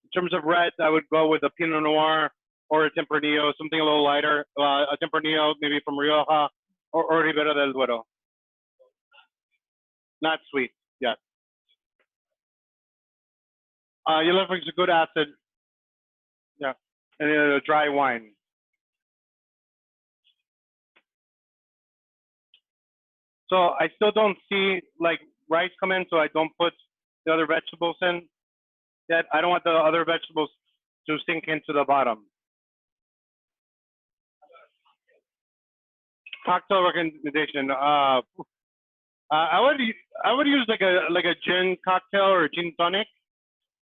[SPEAKER 1] In terms of reds, I would go with a Pinot Noir or a Tempranillo, something a little lighter. A Tempranillo maybe from Rioja or Ribera del Duero. Not sweet, yes. You're looking for a good acid, yeah, and a dry wine. So I still don't see like rice come in, so I don't put the other vegetables in yet. I don't want the other vegetables to sink into the bottom. Cocktail recommendation. I would use like a gin cocktail or a gin tonic,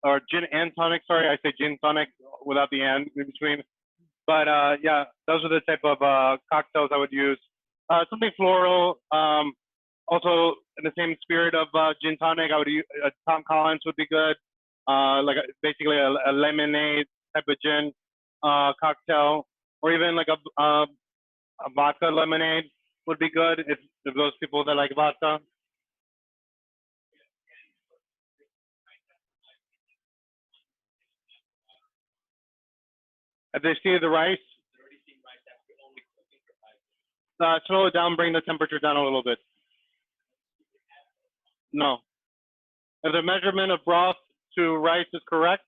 [SPEAKER 1] or gin and tonic. Sorry, I say gin tonic without the and in between. But yeah, those are the type of cocktails I would use. Something floral. Also in the same spirit of gin tonic, I would use Tom Collins would be good. Basically a lemonade type of gin cocktail, or even like a vodka lemonade would be good if those people that like vodka. If they see the rice, slow it down, bring the temperature down a little bit. No. If the measurement of broth to rice is correct,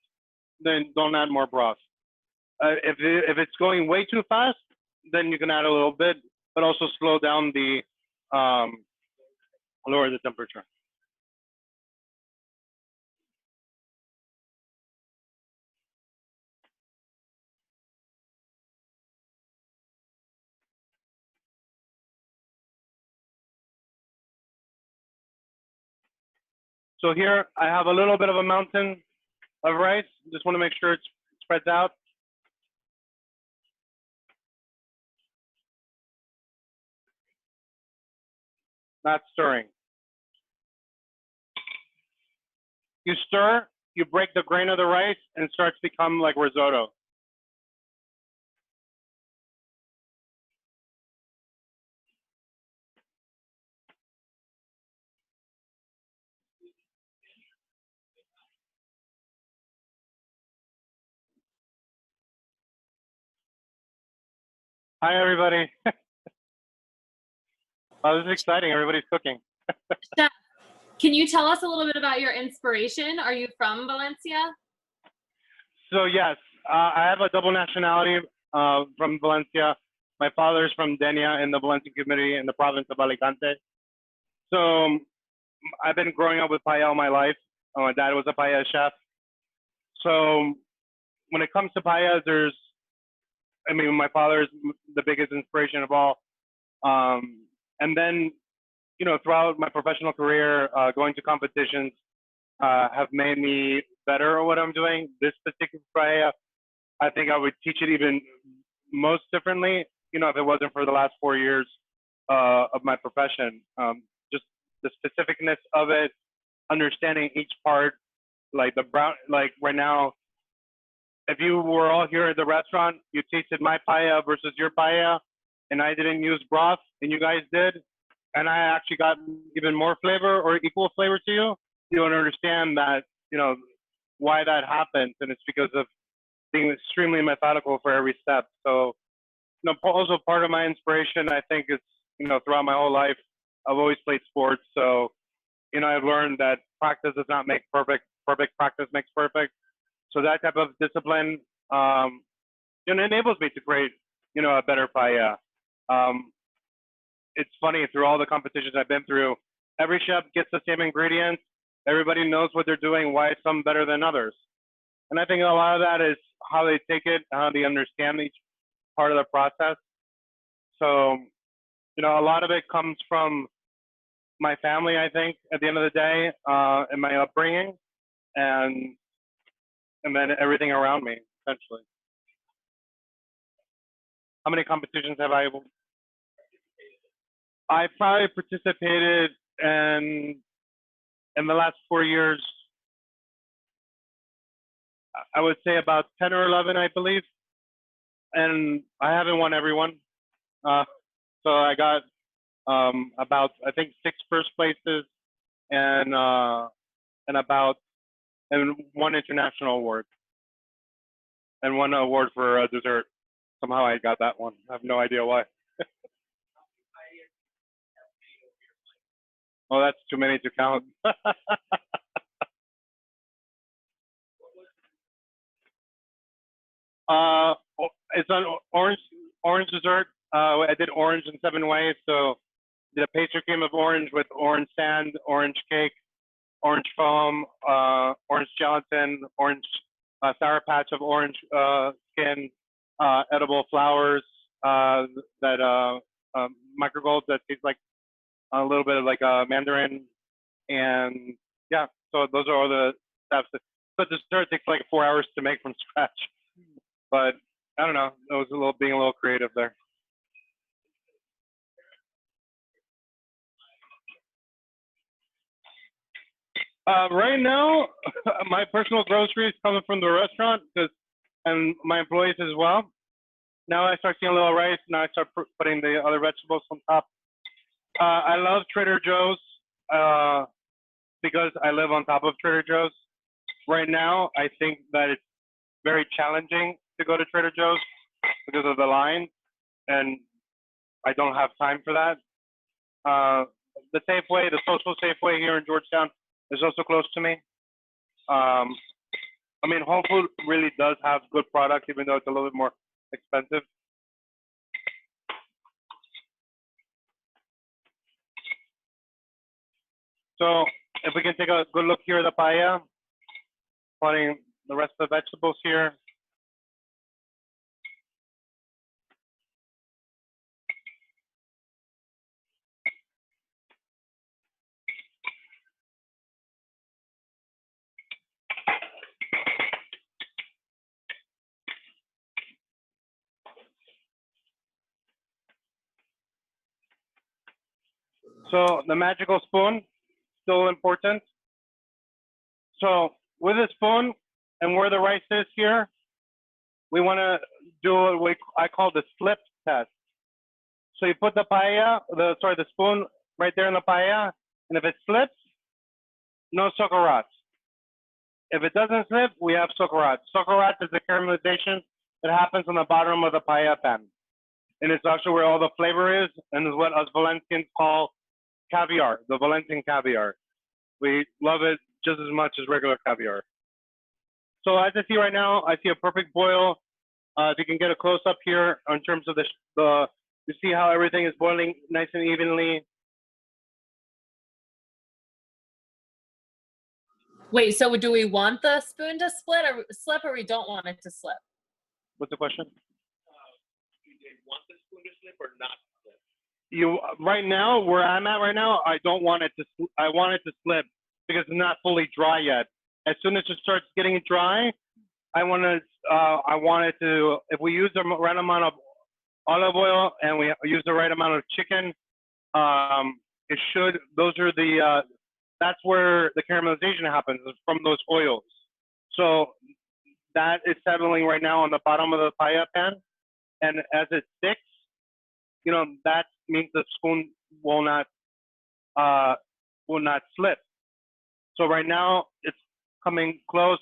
[SPEAKER 1] then don't add more broth. If it's going way too fast, then you can add a little bit, but also slow down the, lower the temperature. So here I have a little bit of a mountain of rice. Just want to make sure it spreads out. Not stirring. You stir, you break the grain of the rice, and it starts to become like risotto. Hi, everybody. Oh, this is exciting. Everybody's cooking.
[SPEAKER 13] Chef, can you tell us a little bit about your inspiration? Are you from Valencia?
[SPEAKER 1] So yes, I have a double nationality from Valencia. My father's from Denia in the Valencian community in the province of Alicante. So I've been growing up with paella all my life. My dad was a paella chef. So when it comes to paellas, my father is the biggest inspiration of all. And then, throughout my professional career, going to competitions have made me better at what I'm doing. This particular paella, I think I would teach it even most differently, if it wasn't for the last 4 years of my profession. Just the specificness of it, understanding each part, like the brown, like right now, if you were all here at the restaurant, you tasted my paella versus your paella, and I didn't use broth, and you guys did, and I actually got even more flavor or equal flavor to you, you don't understand that, why that happens, and it's because of being extremely methodical for every step. So, also part of my inspiration, I think, is, throughout my whole life, I've always played sports, so, I've learned that practice does not make perfect. Perfect practice makes perfect. So that type of discipline, enables me to create, a better paella. It's funny, through all the competitions I've been through, every chef gets the same ingredients. Everybody knows what they're doing, why some better than others. And I think a lot of that is how they take it, how they understand each part of the process. So, a lot of it comes from my family, I think, at the end of the day, and my upbringing, and then everything around me, essentially. How many competitions have I probably participated in the last 4 years, I would say about 10 or 11, I believe. And I haven't won every one. So I got about, I think, 6 first places and one international award and one award for dessert. Somehow I got that one. I have no idea why. Oh, that's too many to count. It's an orange dessert. I did orange in 7 ways. So did a pastry cream of orange with orange sand, orange cake, orange foam, orange gelatin, orange sour patch of orange skin, edible flowers that microgolds that taste like a little bit of like a mandarin, and yeah. So those are all the steps. But dessert takes like 4 hours to make from scratch. But I don't know. It was being a little creative there. Right now, my personal groceries coming from the restaurant, and my employees as well. Now I start seeing a little rice. Now I start putting the other vegetables on top. I love Trader Joe's because I live on top of Trader Joe's. Right now, I think that it's very challenging to go to Trader Joe's because of the line, and I don't have time for that. The Safeway, the social Safeway here in Georgetown, is also close to me. Whole Food really does have good products, even though it's a little bit more expensive. So if we can take a good look here at the paella, putting the rest of the vegetables here. So the magical spoon, still important. So with a spoon and where the rice is here, we want to do what I call the slip test. So you put the spoon right there in the paella, and if it slips, no socarrat. If it doesn't slip, we have socarrat. Socarrat is the caramelization that happens on the bottom of the paella pan. And it's actually where all the flavor is, and is what us Valencians call caviar, the Valencian caviar. We love it just as much as regular caviar. So as I see right now, I see a perfect boil. If you can get a close up here in terms of you see how everything is boiling nice and evenly.
[SPEAKER 13] Wait, so do we want the spoon to slip or we don't want it to slip?
[SPEAKER 1] What's the question?
[SPEAKER 5] Do they want the spoon to slip or not slip?
[SPEAKER 1] You right now, where I'm at right now, I don't want it to. I want it to slip because it's not fully dry yet. As soon as it starts getting dry, I want to. I want it to. If we use the right amount of olive oil and we use the right amount of chicken, it should. Those are the. That's where the caramelization happens, is from those oils. So that is settling right now on the bottom of the paella pan, and as it sticks, that means the spoon will not slip. So right now it's coming close.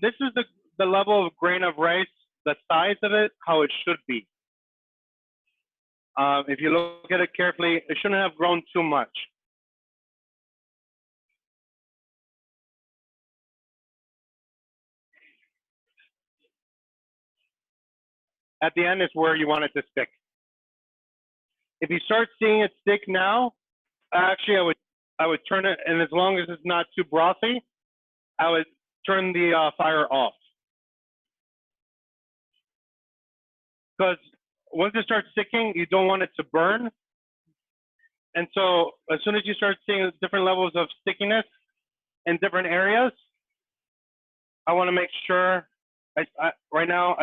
[SPEAKER 1] This is the level of grain of rice, the size of it, how it should be. If you look at it carefully, it shouldn't have grown too much. At the end is where you want it to stick. If you start seeing it stick now, actually I would turn it, and as long as it's not too brothy, I would turn the fire off. Because once it starts sticking, you don't want it to burn. And so as soon as you start seeing different levels of stickiness in different areas, I want to make sure, right now,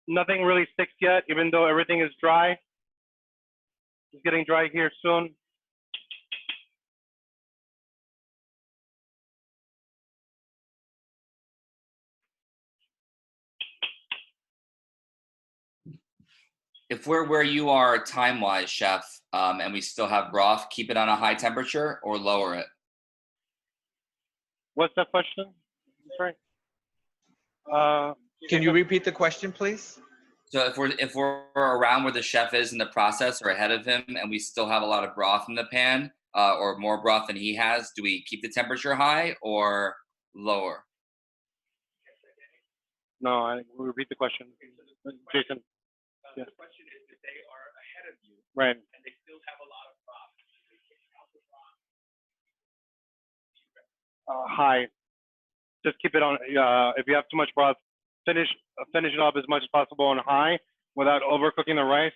[SPEAKER 1] nothing really sticks yet, even though everything is dry. It's getting dry here soon.
[SPEAKER 11] If we're where you are time-wise, chef, and we still have broth, keep it on a high temperature or lower it?
[SPEAKER 1] What's that question? Sorry.
[SPEAKER 3] Can you repeat the question, please?
[SPEAKER 11] So if we're around where the chef is in the process or ahead of him, and we still have a lot of broth in the pan, or more broth than he has, do we keep the temperature high or lower?
[SPEAKER 1] No, I will repeat the question. Jason. Yeah.
[SPEAKER 5] The question is, if they are ahead of you,
[SPEAKER 1] Right.
[SPEAKER 5] and they still have a lot of broth, they take out the broth.
[SPEAKER 1] High. Just keep it on. If you have too much broth, finish it off as much as possible on high without overcooking the rice.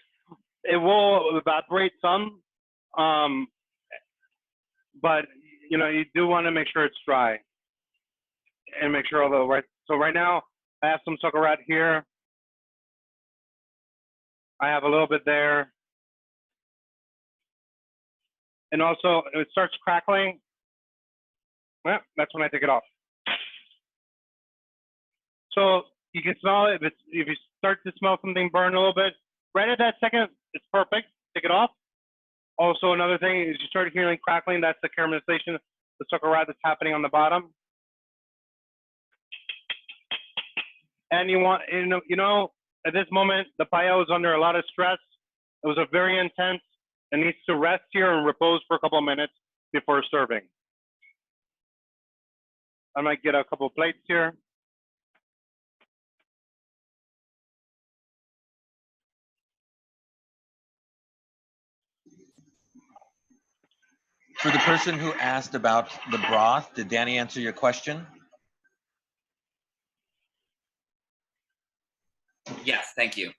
[SPEAKER 1] It will evaporate some, but you do want to make sure it's dry and make sure all the rice. So right now I have some sauerkraut here. I have a little bit there, and also if it starts crackling, well, that's when I take it off. So you can smell it. If you start to smell something burn a little bit, right at that second, it's perfect. Take it off. Also, another thing is you start hearing crackling. That's the caramelization, the sauerkraut that's happening on the bottom. And you want, at this moment, the paella is under a lot of stress. It was a very intense. It needs to rest here and repose for a couple of minutes before serving. I might get a couple of plates here.
[SPEAKER 3] For the person who asked about the broth, did Danny answer your question?
[SPEAKER 11] Yes, thank you.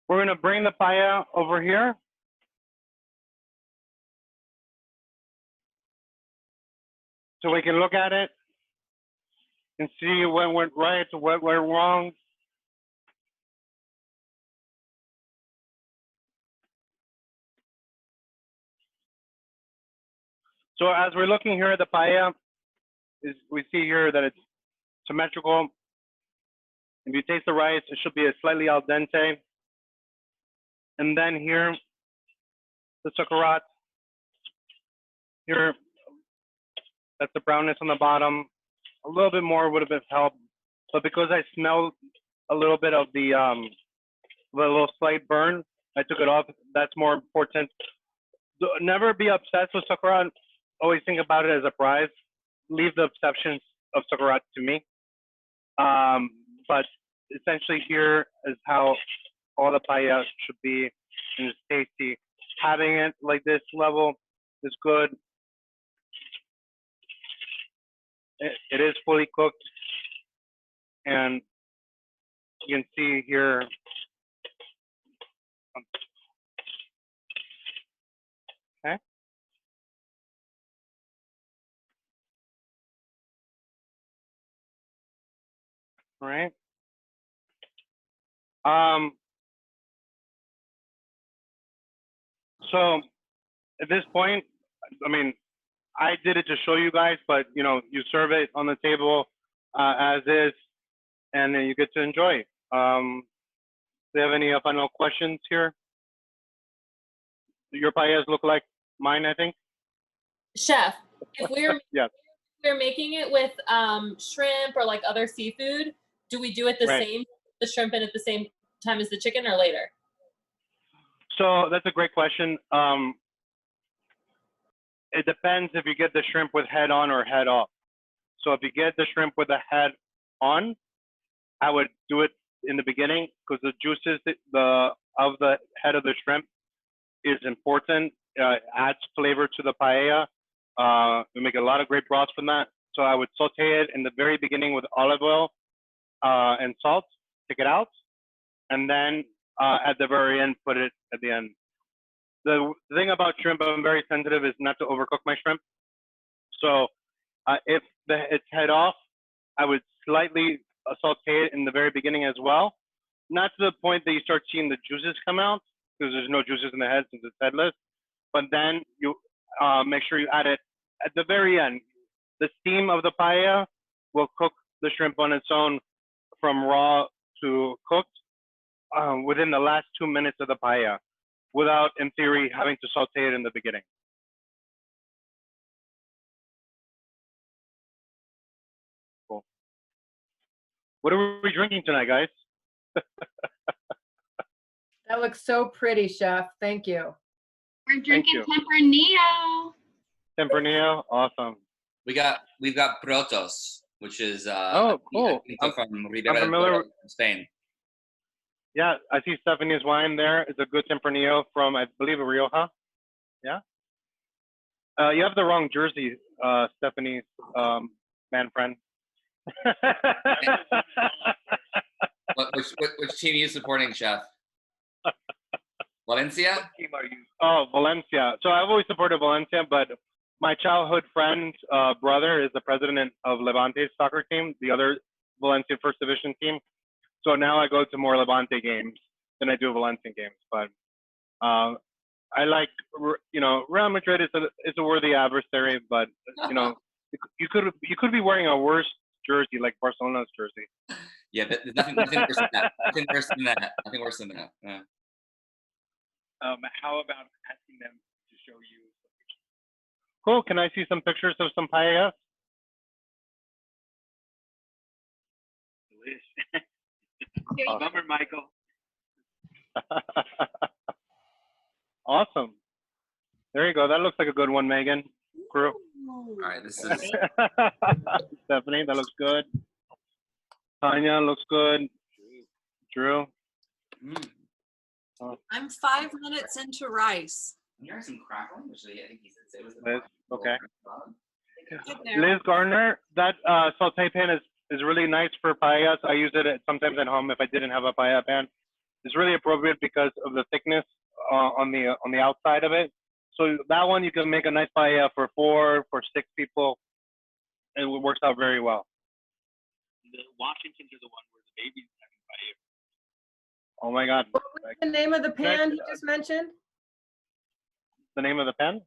[SPEAKER 1] We're going to bring the paella over here. So we can look at it and see what went right, what went wrong. So as we're looking here at the paella, we see here that it's symmetrical. If you taste the rice, it should be a slightly al dente. And then here, the succarat. Here, that's the brownness on the bottom. A little bit more would have helped, but because I smelled a little bit of the little slight burn, I took it off. That's more important. Never be obsessed with succarat. Always think about it as a prize. Leave the perceptions of succarat to me. But essentially here is how all the paella should be, and it's tasty. Having it like this level is good. It is fully cooked, and you can see here. Okay. All right. So at this point, I mean, I did it to show you guys, but you know, you serve it on the table as is, and then you get to enjoy. Do you have any final questions here? Your paellas look like mine, I think.
[SPEAKER 13] Chef, if we're
[SPEAKER 1] Yeah.
[SPEAKER 13] we're making it with shrimp or like other seafood, do we do it the
[SPEAKER 1] Right.
[SPEAKER 13] same, the shrimp in at the same time as the chicken or later?
[SPEAKER 1] So that's a great question. It depends if you get the shrimp with head on or head off. So if you get the shrimp with the head on, I would do it in the beginning because the juices of the head of the shrimp is important. Adds flavor to the paella. We make a lot of great broths from that. So I would saute it in the very beginning with olive oil and salt. Take it out, and then at the very end, put it at the end. The thing about shrimp, I'm very sensitive, is not to overcook my shrimp. So if it's head off, I would slightly saute it in the very beginning as well. Not to the point that you start seeing the juices come out, because there's no juices in the head since it's headless. But then you make sure you add it at the very end. The steam of the paella will cook the shrimp on its own from raw to cooked within the last 2 minutes of the paella, without, in theory, having to saute it in the beginning. Cool. What are we drinking tonight, guys?
[SPEAKER 4] That looks so pretty, Chef. Thank you.
[SPEAKER 2] We're drinking Tempranillo.
[SPEAKER 1] Tempranillo, awesome.
[SPEAKER 11] We've got Protos, which is
[SPEAKER 1] Oh, cool.
[SPEAKER 11] from
[SPEAKER 1] I'm
[SPEAKER 11] Ribera del
[SPEAKER 1] familiar.
[SPEAKER 11] Duero, Spain.
[SPEAKER 1] Yeah, I see Stephanie's wine there. It's a good Tempranillo from, I believe, Rioja. Yeah. You have the wrong jersey, Stephanie's man friend.
[SPEAKER 11] Which team are you supporting, Chef? Valencia?
[SPEAKER 1] What team are you? Oh, Valencia. So I've always supported Valencia, but my childhood friend's brother is the president of Levante's soccer team, the other Valencia First Division team. So now I go to more Levante games than I do Valencia games. But I like, you know, Real Madrid is a worthy adversary, but you know, you could be wearing a worse jersey like Barcelona's jersey.
[SPEAKER 11] Yeah, there's nothing worse than that. Nothing worse than that. Nothing worse than that. Yeah.
[SPEAKER 5] How about asking them to show you?
[SPEAKER 1] Cool. Can I see some pictures of some paella?
[SPEAKER 5] Delish. Bummer, Michael.
[SPEAKER 1] Awesome. There you go. That looks like a good one, Megan. Crew.
[SPEAKER 11] All right, this is
[SPEAKER 1] Stephanie. That looks good. Tanya looks good. Drew.
[SPEAKER 16] I'm 5 minutes into rice.
[SPEAKER 11] Here's some crackling, which I think he said was
[SPEAKER 1] Liz, okay.
[SPEAKER 16] Good there.
[SPEAKER 1] Liz Gardner, that saute pan is really nice for paellas. I use it sometimes at home if I didn't have a paella pan. It's really appropriate because of the thickness on the outside of it. So that one you can make a nice paella for 4, for 6 people. It works out very well.
[SPEAKER 5] The Washingtons are the one where the baby's having paella.
[SPEAKER 1] Oh my God.
[SPEAKER 4] What was the name of the pan you just mentioned?
[SPEAKER 1] The name of the pan?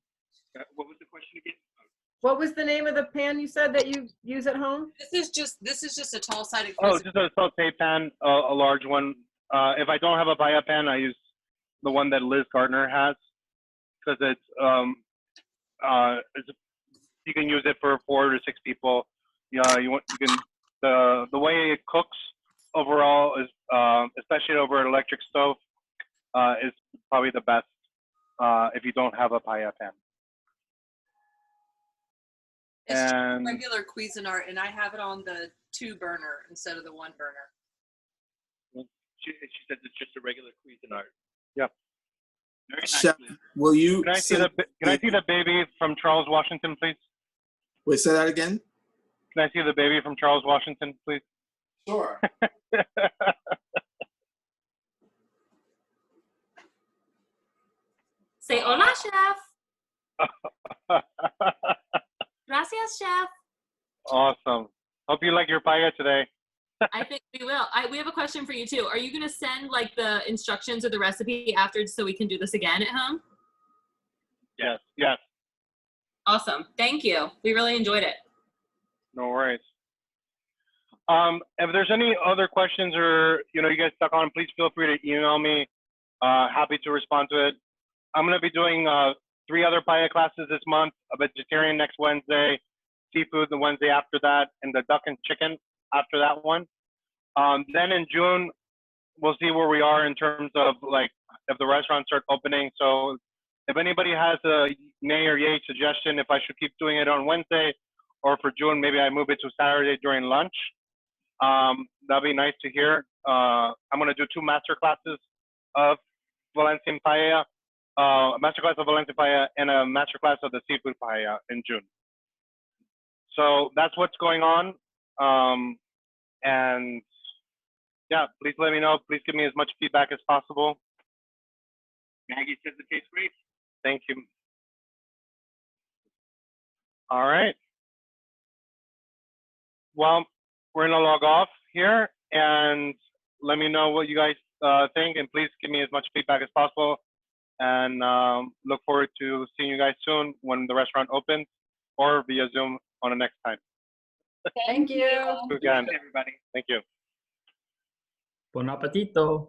[SPEAKER 5] What was the question again? Oh,
[SPEAKER 4] What was the name of the pan you said that you use at home?
[SPEAKER 16] This is just a tall sided.
[SPEAKER 1] Oh, just a saute pan, a large one. If I don't have a paella pan, I use the one that Liz Gardner has, because it's you can use it for 4 to 6 people. Yeah, you can the way it cooks overall is especially over an electric stove is probably the best if you don't have a paella pan.
[SPEAKER 16] It's just
[SPEAKER 1] And
[SPEAKER 16] regular Cuisinart, and I have it on the 2 burner instead of the 1 burner.
[SPEAKER 5] She said it's just a regular Cuisinart.
[SPEAKER 1] Yeah.
[SPEAKER 5] Very nice.
[SPEAKER 7] Chef, will you?
[SPEAKER 1] Can I see the baby from Charles Washington, please?
[SPEAKER 7] Wait, say that again.
[SPEAKER 1] Can I see the baby from Charles Washington, please?
[SPEAKER 3] Sure.
[SPEAKER 13] Say hola, chef. Gracias, chef.
[SPEAKER 1] Awesome. Hope you like your paella today.
[SPEAKER 13] I think we will. We have a question for you too. Are you going to send like the instructions or the recipe after so we can do this again at home?
[SPEAKER 1] Yes. Yes.
[SPEAKER 13] Awesome. Thank you. We really enjoyed it.
[SPEAKER 1] No worries. If there's any other questions or you guys stuck on, please feel free to email me. Happy to respond to it. I'm going to be doing 3 other paella classes this month: a vegetarian next Wednesday, seafood the Wednesday after that, and the duck and chicken after that one. Then in June, we'll see where we are in terms of like if the restaurants start opening. So if anybody has a nay or yay suggestion, if I should keep doing it on Wednesday, or for June, maybe I move it to Saturday during lunch. That'd be nice to hear. I'm gonna do 2 master classes of Valencian paella, a master class of Valencian paella and a master class of the seafood paella in June. So that's what's going on. And yeah, please let me know. Please give me as much feedback as possible.
[SPEAKER 5] Maggie says it tastes great.
[SPEAKER 1] Thank you. All right. Well, we're gonna log off here and let me know what you guys think, and please give me as much feedback as possible. And look forward to seeing you guys soon when the restaurant opens, or via Zoom on the next time.
[SPEAKER 4] Thank you.
[SPEAKER 1] Again, everybody. Thank you.
[SPEAKER 17] Buon appetito.